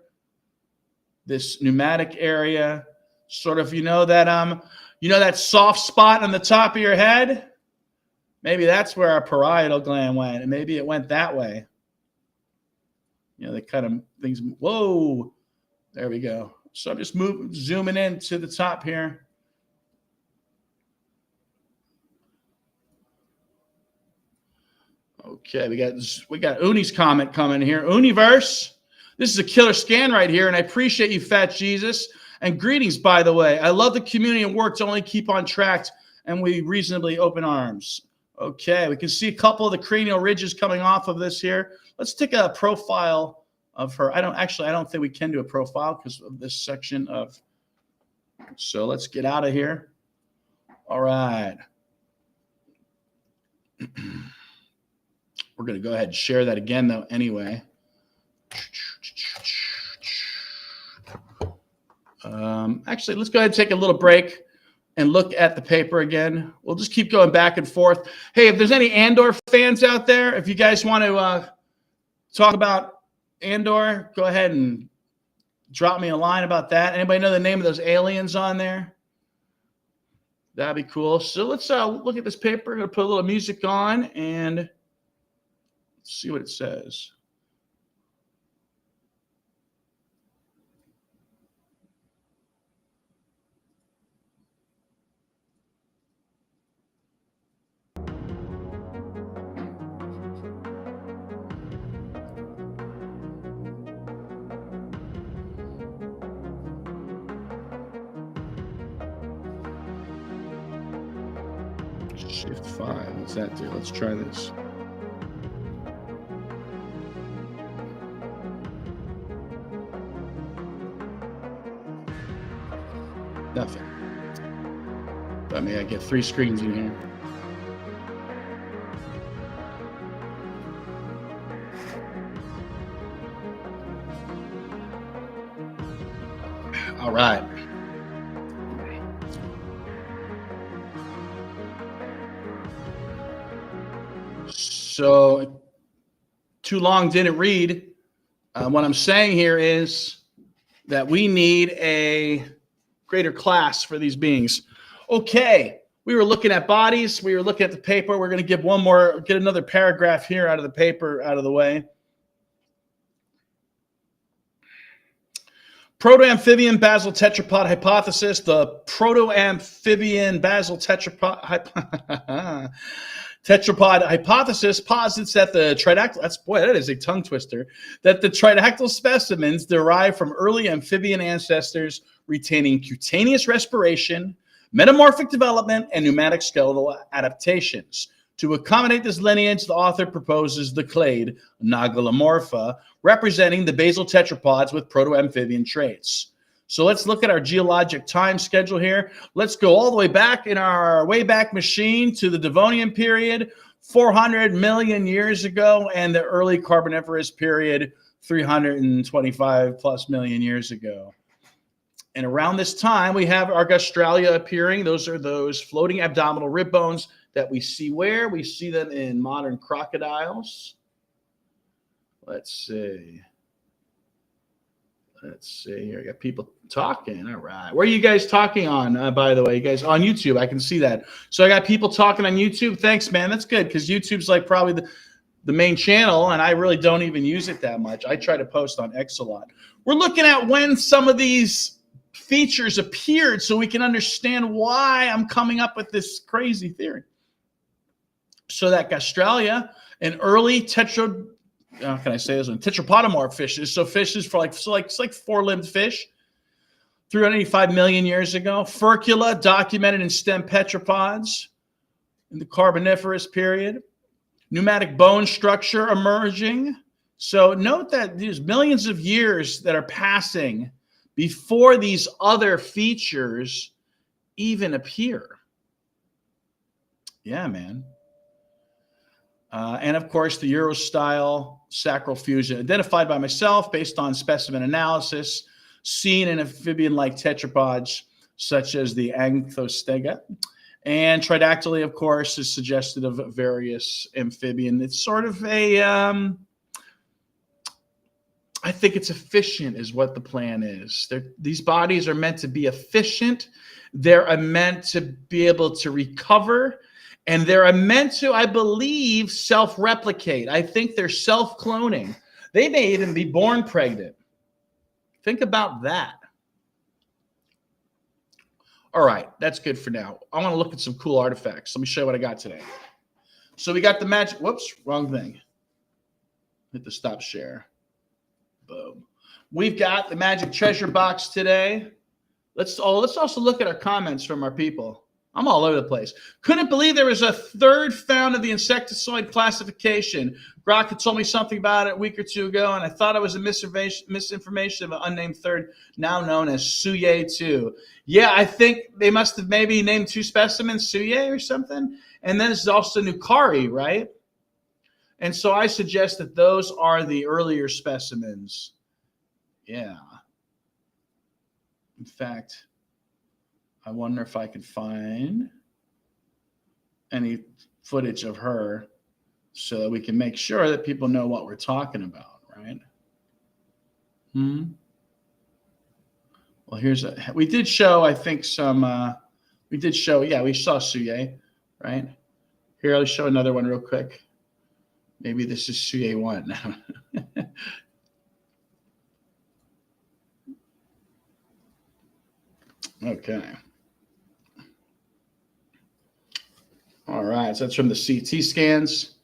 this pneumatic area, sort of, that soft spot on the top of your head. Maybe that's where our parietal gland went, and maybe it went that way. The kind of things. Whoa, there we go. So I'm just zooming in to the top here. Okay, we got Uni's comment coming here. Universe, this is a killer scan right here, and I appreciate you, Fat Jesus. And greetings, by the way. I love the community and work to only keep on track, and we reasonably open arms. Okay, we can see a couple of the cranial ridges coming off of this here. Let's take a profile of her. I don't think we can do a profile because of this section of. So let's get out of here. All right. We're going to go ahead and share that again, though, anyway. Actually, let's go ahead and take a little break and look at the paper again. We'll just keep going back and forth. Hey, if there's any Andor fans out there, if you guys want to talk about Andor, go ahead and drop me a line about that. Anybody know the name of those aliens on there? That'd be cool. So let's look at this paper. I'm going to put a little music on and see what it says. Shift 5. What's that do? Let's try this. Nothing. I mean, I get 3 screens in here. All right. So too long didn't read. What I'm saying here is that we need a greater class for these beings. Okay, we were looking at bodies. We were looking at the paper. We're going to get another paragraph here out of the paper out of the way. Proto-amphibian basal tetrapod hypothesis. The proto-amphibian basal tetrapod hypothesis posits that the tridactyl, that is a tongue twister, that the tridactyl specimens derive from early amphibian ancestors retaining cutaneous respiration, metamorphic development, and pneumatic skeletal adaptations. To accommodate this lineage, the author proposes the clade Nagelomorpha, representing the basal tetrapods with proto-amphibian traits. So let's look at our geologic time schedule here. Let's go all the way back in our Wayback Machine to the Devonian period, 400 million years ago, and the early Carboniferous period, 325 plus million years ago. And around this time, we have Australia appearing. Those are those floating abdominal rib bones that we see where? We see them in modern crocodiles. Let's see. Here, I got people talking. All right. Where are you guys talking on, by the way? You guys on YouTube. I can see that. So I got people talking on YouTube. Thanks, man. That's good because YouTube's like probably the main channel, and I really don't even use it that much. I try to post on X a lot. We're looking at when some of these features appeared so we can understand why I'm coming up with this crazy theory. So that Australia, an early tetrapodomorph fishes. So fishes for it's like four-limbed fish, 385 million years ago. Furcula documented in stem petropods in the Carboniferous period. Pneumatic bone structure emerging. So note that there's millions of years that are passing before these other features even appear. Yeah, man. And of course, the Euro-style sacral fusion, identified by myself based on specimen analysis, seen in amphibian-like tetrapods such as the Anthostega. And tridactyly, of course, is suggested of various amphibian. It's sort of a, I think it's efficient is what the plan is. These bodies are meant to be efficient. They're meant to be able to recover. And they're meant to, I believe, self-replicate. I think they're self-cloning. They may even be born pregnant. Think about that. All right, that's good for now. I want to look at some cool artifacts. Let me show you what I got today. So we got the magic. Whoops, wrong thing. Hit the stop share. Boom. We've got the magic treasure box today. Let's also look at our comments from our people. I'm all over the place. Couldn't believe there was a third found of the insectoid classification. Grok had told me something about it a week or two ago, and I thought it was a misinformation of an unnamed third, now known as Suye 2. Yeah, I think they must have maybe named two specimens, Suye or something. And then there's also Nukari, right? And so I suggest that those are the earlier specimens. Yeah. In fact, I wonder if I could find any footage of her so that we can make sure that people know what we're talking about, right? Well, we did show, I think, we saw Suye, right? Here, I'll show another one real quick. Maybe this is Suye 1. Okay. All right, so that's from the CT scans.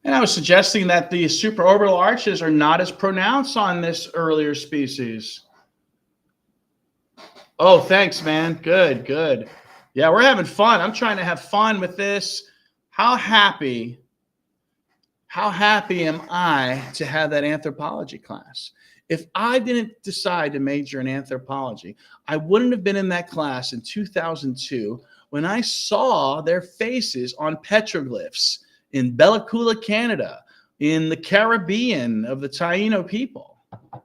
And I was suggesting that the supraorbital arches are not as pronounced on this earlier species. Oh, thanks, man. Good, good. Yeah, we're having fun. I'm trying to have fun with this. How happy am I to have that anthropology class? If I didn't decide to major in anthropology, I wouldn't have been in that class in 2002 when I saw their faces on petroglyphs in Bella Coola, Canada, in the Caribbean of the Taino people. Wow.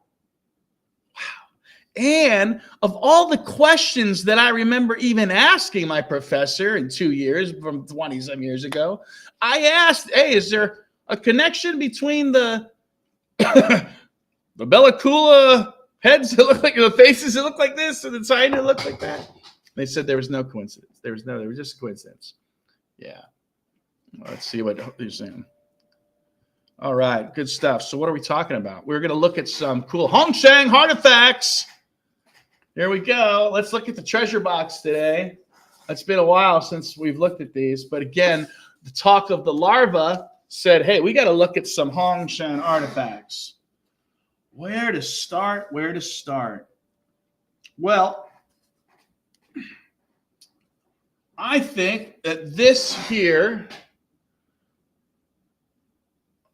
And of all the questions that I remember even asking my professor in 2 years, from 20-some years ago, I asked, hey, is there a connection between the Bella Coola Heads that look like the faces that look like this, and the sign that look like that. They said there was no coincidence. There was just a coincidence. Yeah. Let's see what you're saying. All right, good stuff. So what are we talking about? We're going to look at some cool Hongshang artifacts. Here we go. Let's look at the treasure box today. It's been a while since we've looked at these. But again, the talk of the larva said, hey, we got to look at some Hongshang artifacts. Where to start? Where to start? Well, I think that this here...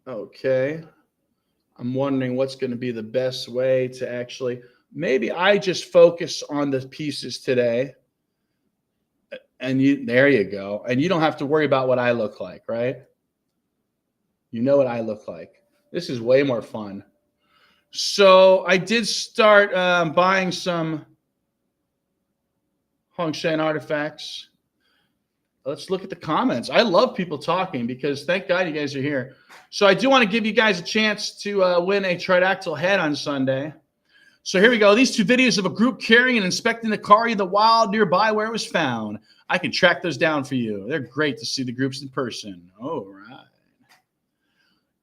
Okay. I'm wondering what's going to be the best way to actually, maybe I just focus on the pieces today. And there you go. And you don't have to worry about what I look like, right? You know what I look like. This is way more fun. So I did start buying some Hongshang artifacts. Let's look at the comments. I love people talking because thank God you guys are here. So I do want to give you guys a chance to win a tridactyl head on Sunday. So here we go. These two videos of a group carrying and inspecting the car in the wild nearby where it was found. I can track those down for you. They're great to see the groups in person. All right.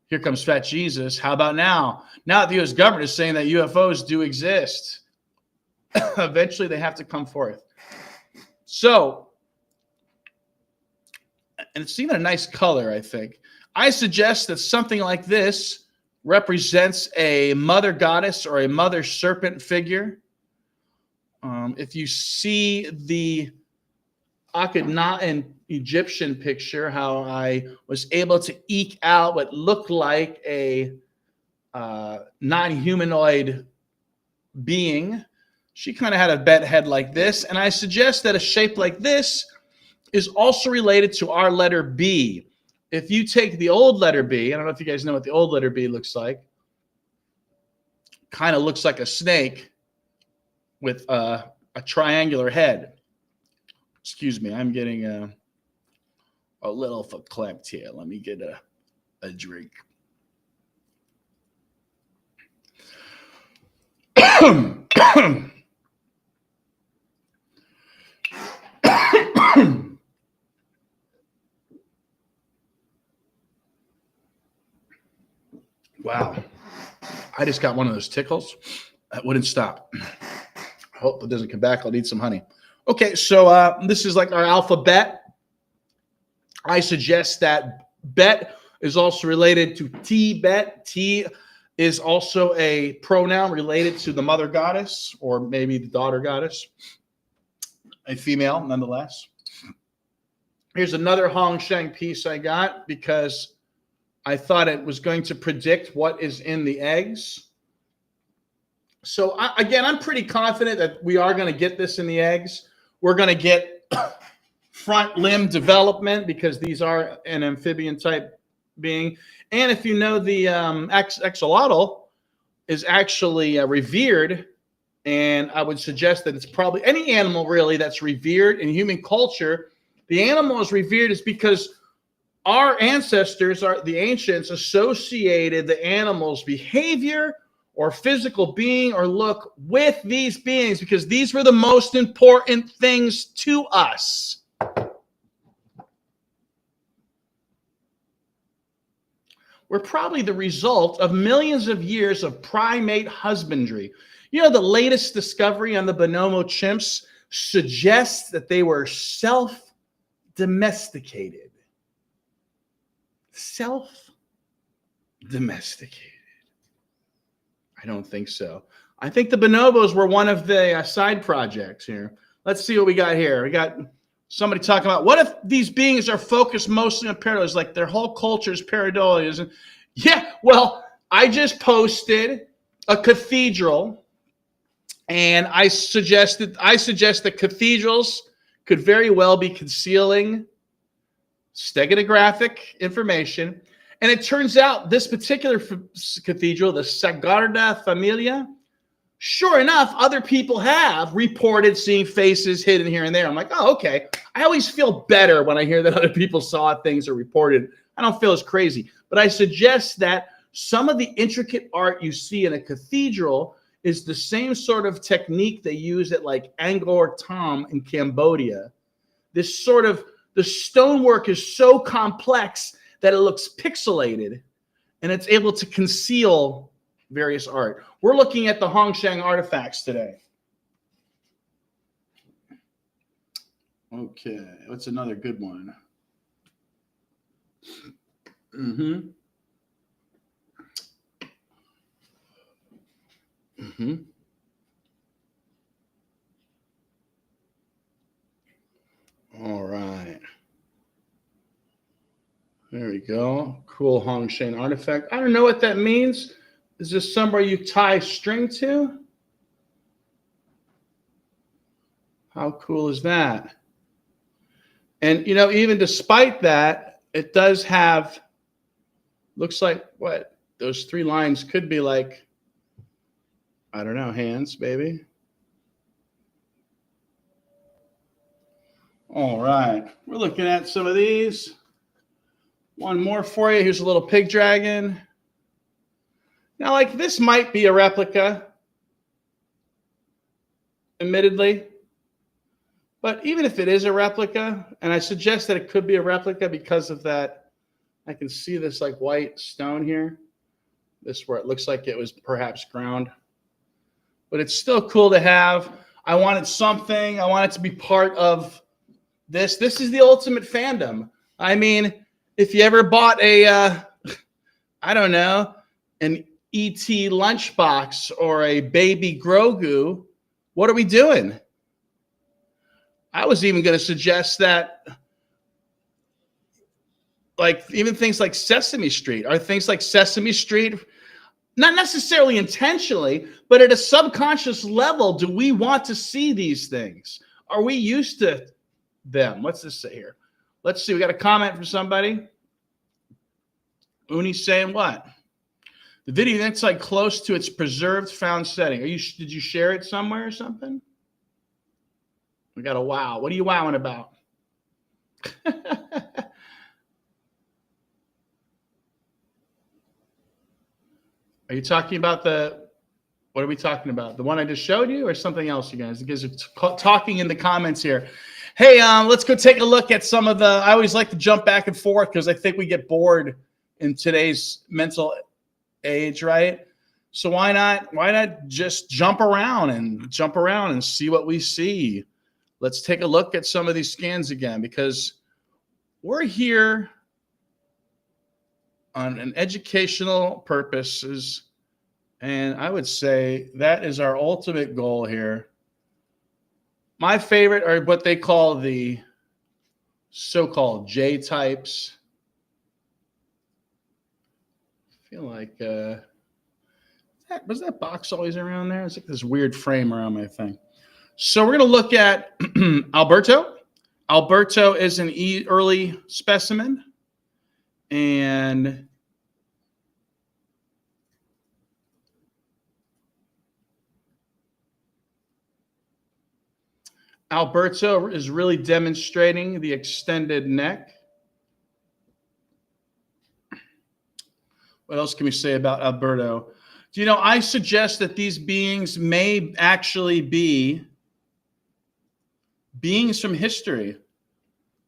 Here comes Fat Jesus. How about now? Now that the U.S. government is saying that UFOs do exist, eventually they have to come forth. So, and it's even a nice color, I think. I suggest that something like this represents a mother goddess or a mother serpent figure. If you see the Akhenaten Egyptian picture, how I was able to eke out what looked like a non-humanoid being, she kind of had a bent head like this. And I suggest that a shape like this is also related to our letter B. If you take the old letter B, I don't know if you guys know what the old letter B looks like. Kind of looks like a snake with a triangular head. Excuse me, I'm getting a little verklempt here. Let me get a drink. Wow. I just got one of those tickles that wouldn't stop. I hope it doesn't come back. I'll need some honey. Okay, so this is like our alphabet. I suggest that bet is also related to Tibet. T is also a pronoun related to the mother goddess or maybe the daughter goddess, a female nonetheless. Here's another Hongshang piece I got because I thought it was going to predict what is in the eggs. So again, I'm pretty confident that we are going to get this in the eggs. We're going to get front limb development because these are an amphibian type being. And if you know, the axolotl is actually revered. And I would suggest that it's probably any animal really that's revered in human culture. The animal is revered is because our ancestors, the ancients, associated the animal's behavior or physical being or look with these beings because these were the most important things to us. We're probably the result of millions of years of primate husbandry. You know, the latest discovery on the bonobo chimps suggests that they were self-domesticated. Self-domesticated. I don't think so. I think the bonobos were one of the side projects here. Let's see what we got here. We got somebody talking about, what if these beings are focused mostly on pareidoias, like their whole culture is pareidoias? And yeah, well, I just posted a cathedral, and I suggest that cathedrals could very well be concealing steganographic information. And it turns out this particular cathedral, the Sagrada Familia, sure enough, other people have reported seeing faces hidden here and there. I'm like, oh, okay. I always feel better when I hear that other people saw things or reported. I don't feel as crazy. But I suggest that some of the intricate art you see in a cathedral is the same sort of technique they use at like Angkor Thom in Cambodia. This sort of, the stonework is so complex that it looks pixelated and it's able to conceal various art. We're looking at the Hongshan artifacts today. Okay, what's another good one? Mm-hmm. Mm-hmm. All right. There we go. Cool Hongshan artifact. I don't know what that means. Is this somewhere you tie string to? How cool is that? And, you know, even despite that, it does have, looks like what? Those 3 lines could be like, I don't know, hands, maybe. All right. We're looking at some of these. One more for you. Here's a little pig dragon. Now, like, this might be a replica, admittedly. But even if it is a replica, and I suggest that it could be a replica because of that, I can see this like white stone here. This where it looks like it was perhaps ground. But it's still cool to have. I wanted something. I want it to be part of this. This is the ultimate fandom. I mean, if you ever bought a, I don't know, an E.T. lunchbox or a baby Grogu, what are we doing? I was even going to suggest that, like, even things like Sesame Street, are things like Sesame Street, not necessarily intentionally, but at a subconscious level, do we want to see these things? Are we used to them? What's this say here? Let's see. We got a comment from somebody. Uni's saying what? The video that's like close to its preserved found setting. Did you share it somewhere or something? We got a wow. What are you wowing about? Are you talking about what are we talking about? The one I just showed you or something else, you guys? You guys are talking in the comments here. Hey, let's go take a look at some of I always like to jump back and forth because I think we get bored in today's mental age, right? So why not just jump around and see what we see? Let's take a look at some of these scans again because we're here on an educational purposes. And I would say that is our ultimate goal here. My favorite are what they call the so-called J types. I feel like, was that box always around there? It's like this weird frame around my thing. So we're going to look at Alberto. Alberto is an early specimen. And Alberto is really demonstrating the extended neck. What else can we say about Alberto? Do you know, I suggest that these beings may actually be beings from history.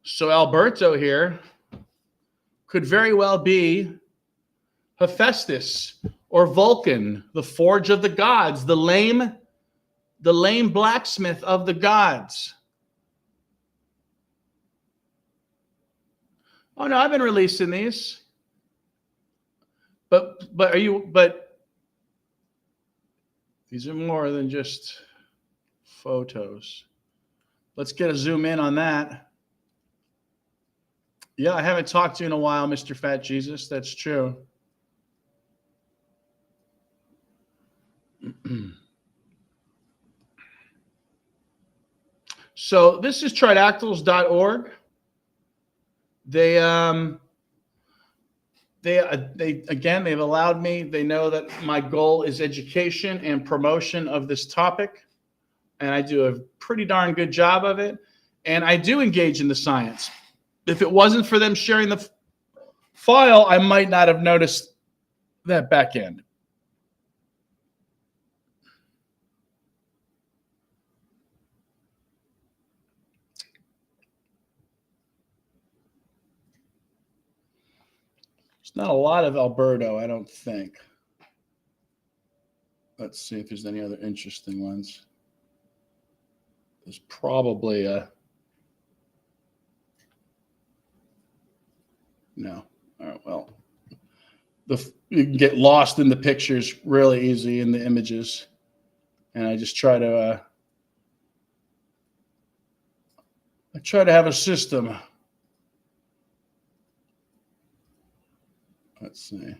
So Alberto here could very well be Hephaestus or Vulcan, the forge of the gods, the lame blacksmith of the gods. Oh no, I've been releasing these. But these are more than just photos. Let's get a zoom in on that. Yeah, I haven't talked to you in a while, Mr. Fat Jesus. That's true. So this is tridactyls.org. They've allowed me. They know that my goal is education and promotion of this topic, and I do a pretty darn good job of it. And I do engage in the science. If it wasn't for them sharing the file, I might not have noticed that back end. Not a lot of Alberto, I don't think. Let's see if there's any other interesting ones. There's probably a... No. All right, well, you can get lost in the pictures really easy in the images. And I just try to have a system. Let's see.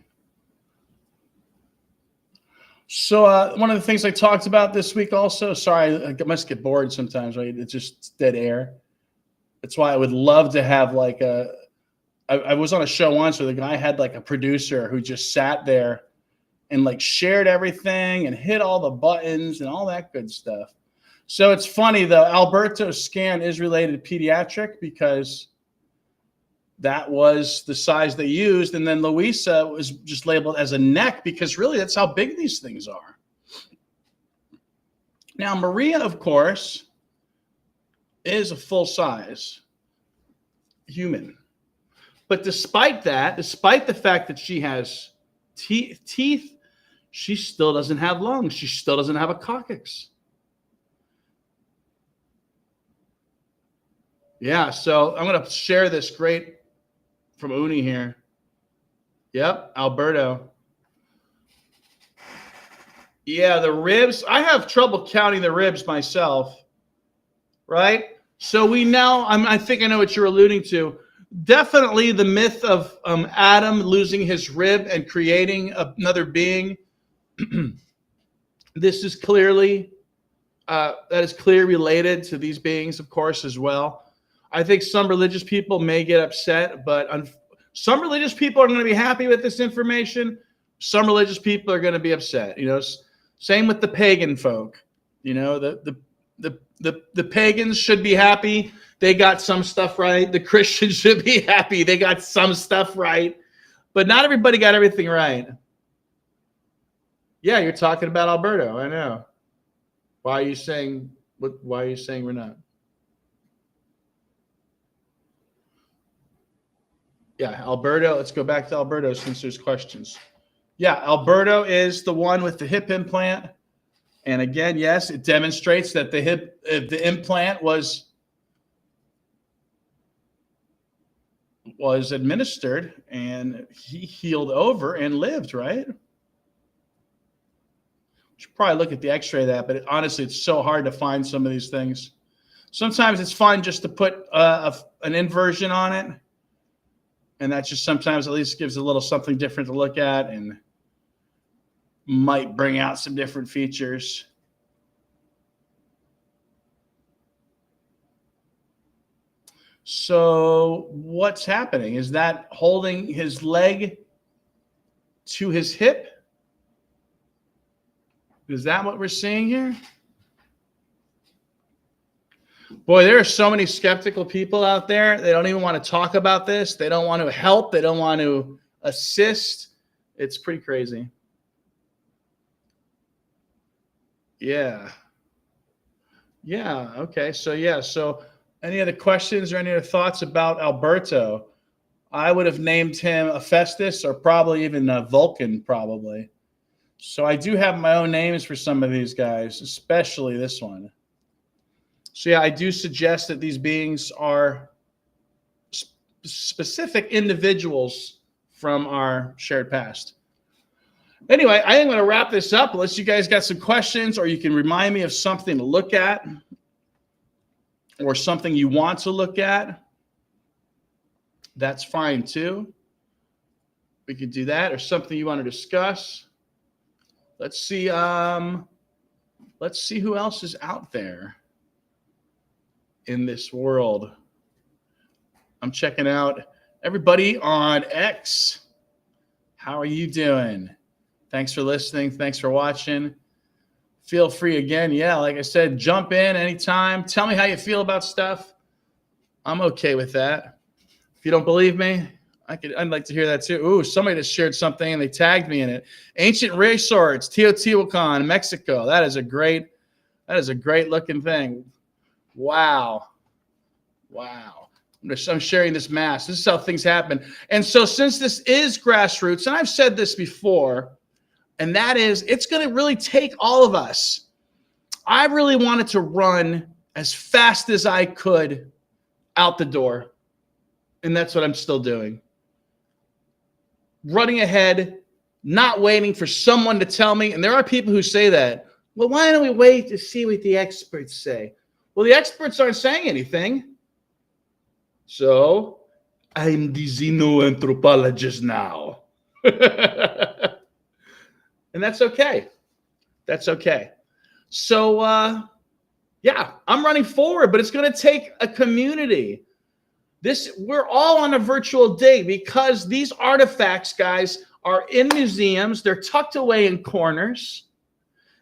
So one of the things I talked about this week also, sorry, I must get bored sometimes, right? It's just dead air. That's why I would love to have like I was on a show once where the guy had like a producer who just sat there and like shared everything and hit all the buttons and all that good stuff. So it's funny, the Alberto scan is related to pediatric because that was the size they used. And then Luisa was just labeled as a neck because really that's how big these things are. Now, Maria, of course, is a full size human. But despite that, despite the fact that she has teeth, she still doesn't have lungs. She still doesn't have a coccyx. Yeah, so I'm going to share this great from Uni here. Yep, Alberto. Yeah, the ribs. I have trouble counting the ribs myself, right? So we now, I think I know what you're alluding to. Definitely the myth of Adam losing his rib and creating another being. This is clearly, that is clearly related to these beings, of course, as well. I think some religious people may get upset, but some religious people are going to be happy with this information. Some religious people are going to be upset. You know, same with the pagan folk. You know, the pagans should be happy. They got some stuff right. The Christians should be happy. They got some stuff right. But not everybody got everything right. Yeah, you're talking about Alberto. I know. Why are you saying we're not? Yeah, Alberto. Let's go back to Alberto since there's questions. Yeah, Alberto is the one with the hip implant. And again, yes, it demonstrates that the implant was administered and he healed over and lived, right? You should probably look at the x-ray of that, but honestly, it's so hard to find some of these things. Sometimes it's fun just to put an inversion on it. And that just sometimes at least gives a little something different to look at and might bring out some different features. So what's happening? Is that holding his leg to his hip? Is that what we're seeing here? Boy, there are so many skeptical people out there. They don't even want to talk about this. They don't want to help. They don't want to assist. It's pretty crazy. Yeah. Yeah. Okay. So, yeah. So any other questions or any other thoughts about Alberto? I would have named him Hephaestus or probably even Vulcan, probably. So I do have my own names for some of these guys, especially this one. So yeah, I do suggest that these beings are specific individuals from our shared past. Anyway, I am going to wrap this up unless you guys got some questions or you can remind me of something to look at or something you want to look at. That's fine too. We could do that or something you want to discuss. Let's see. Let's see who else is out there in this world. I'm checking out everybody on X. How are you doing? Thanks for listening. Thanks for watching. Feel free again. Yeah, like I said, jump in anytime. Tell me how you feel about stuff. I'm okay with that. If you don't believe me, I'd like to hear that too. Ooh, somebody just shared something and they tagged me in it. Ancient resorts, Teotihuacan, Mexico. That is a great looking thing. Wow. I'm sharing this mass. This is how things happen. And so since this is grassroots, and I've said this before, and that is, it's going to really take all of us. I really wanted to run as fast as I could out the door. And that's what I'm still doing. Running ahead, not waiting for someone to tell me. And there are people who say that. Well, why don't we wait to see what the experts say? Well, the experts aren't saying anything. So I'm the xenoanthropologist now. And that's okay. That's okay. So, yeah, I'm running forward, but it's going to take a community. We're all on a virtual day because these artifacts, guys, are in museums. They're tucked away in corners.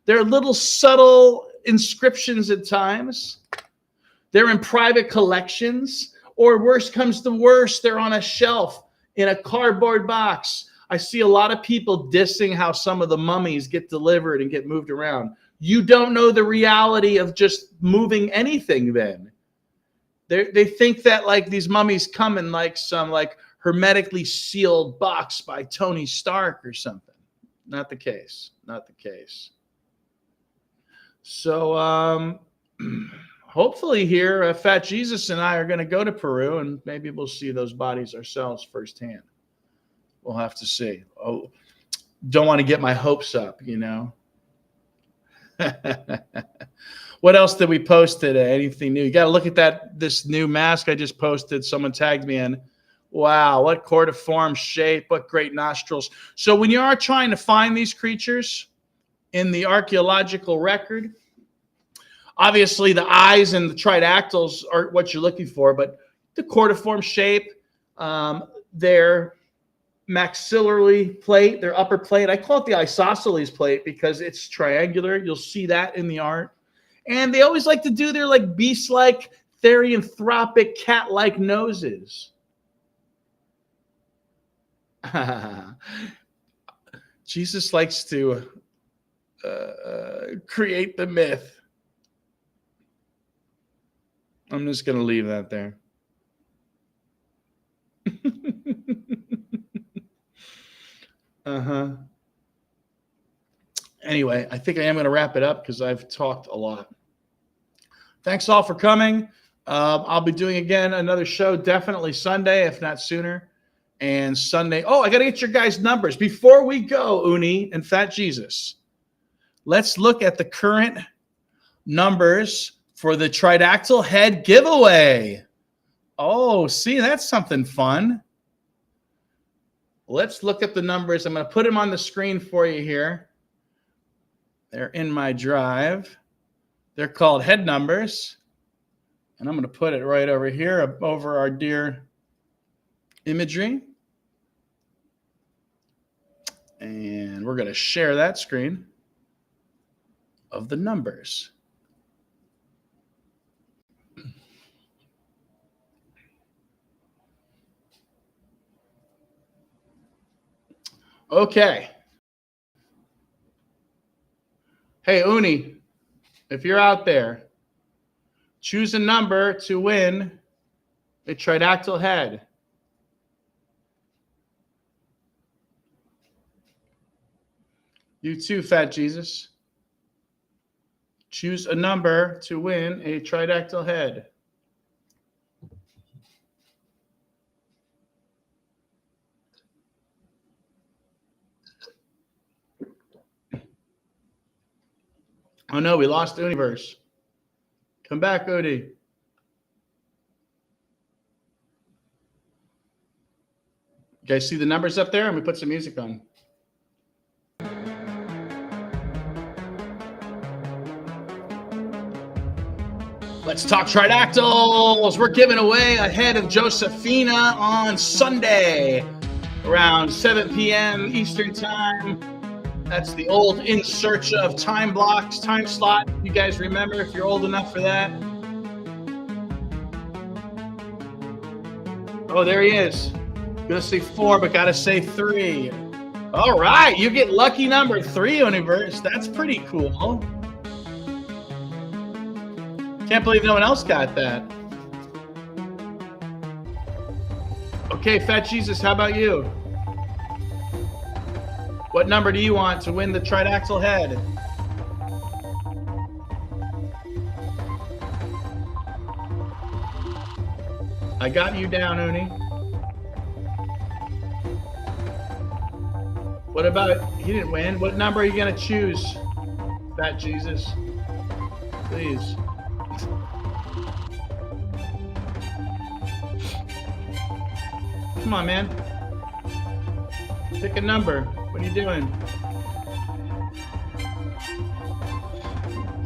They're little subtle inscriptions at times. They're in private collections, or worse comes to worse, they're on a shelf in a cardboard box. I see a lot of people dissing how some of the mummies get delivered and get moved around. You don't know the reality of just moving anything then. They think that like these mummies come in like some like hermetically sealed box by Tony Stark or something. Not the case. Not the case. So hopefully here, Fat Jesus and I are going to go to Peru, and maybe we'll see those bodies ourselves firsthand. We'll have to see. Oh, don't want to get my hopes up, you know. What else did we post today? Anything new? You got to look at this new mask I just posted. Someone tagged me in. Wow, what cordiform shape, what great nostrils. So when you are trying to find these creatures in the archaeological record, obviously the eyes and the tridactyls are what you're looking for, but the cordiform shape, their maxillary plate, their upper plate, I call it the isosceles plate because it's triangular. You'll see that in the art. And they always like to do their like beast-like, therianthropic, cat-like noses. Jesus likes to create the myth. I'm just going to leave that there. Anyway, I think I am going to wrap it up because I've talked a lot. Thanks all for coming. I'll be doing again another show definitely Sunday, if not sooner. And Sunday. Oh, I got to get your guys' numbers. Before we go, Uni and Fat Jesus, let's look at the current numbers for the Tridactyl Head giveaway. Oh, see, that's something fun. Let's look at the numbers. I'm going to put them on the screen for you here. They're in my drive. They're called head numbers. And I'm going to put it right over here, over our dear imagery. And we're going to share that screen of the numbers. Okay. Hey, Uni, if you're out there, choose a number to win a Tridactyl head. You too, Fat Jesus. Choose a number to win a Tridactyl head. Oh no, we lost Universe. Come back, Odie. You guys see the numbers up there? And we put some music on. Let's talk Tridactyls. We're giving away a head of Josephina on Sunday around 7 p.m. Eastern Time. That's the old In Search of time blocks, time slot. You guys remember if you're old enough for that? Oh, there he is. Gonna say 4, but gotta say 3. All right, you get lucky number 3, Universe. That's pretty cool. Can't believe no one else got that. Okay, Fat Jesus, how about you? What number do you want to win the tridactyl head? I got you down, Uni. What about, he didn't win. What number are you going to choose, Fat Jesus? Please. Come on, man. Pick a number. What are you doing?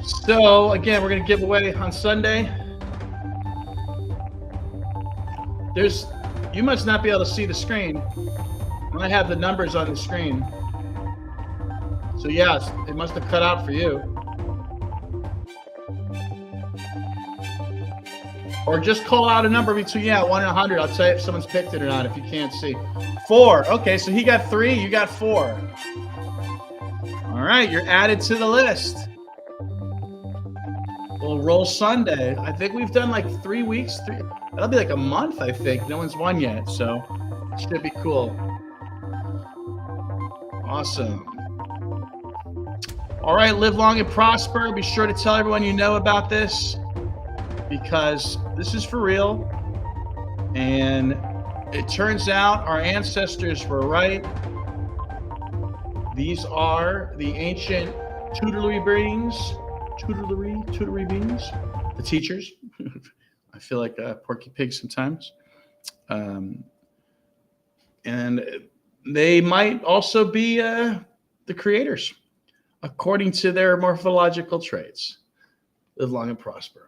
So, again, we're going to give away on Sunday. You must not be able to see the screen. I have the numbers on the screen. So, yes, it must have cut out for you. Or just call out a number between, 1 and 100. I'll tell you if someone's picked it or not if you can't see. 4. Okay, so he got 3. You got 4. All right, you're added to the list. We'll roll Sunday. I think we've done like 3 weeks. That'll be like a month, I think. No one's won yet, so it should be cool. Awesome. All right, live long and prosper. Be sure to tell everyone you know about this because this is for real. And it turns out our ancestors were right. These are the ancient tutelary beings. Tutelary beings. The teachers. I feel like a Porky Pig sometimes. And they might also be the creators, according to their morphological traits. Live long and prosper.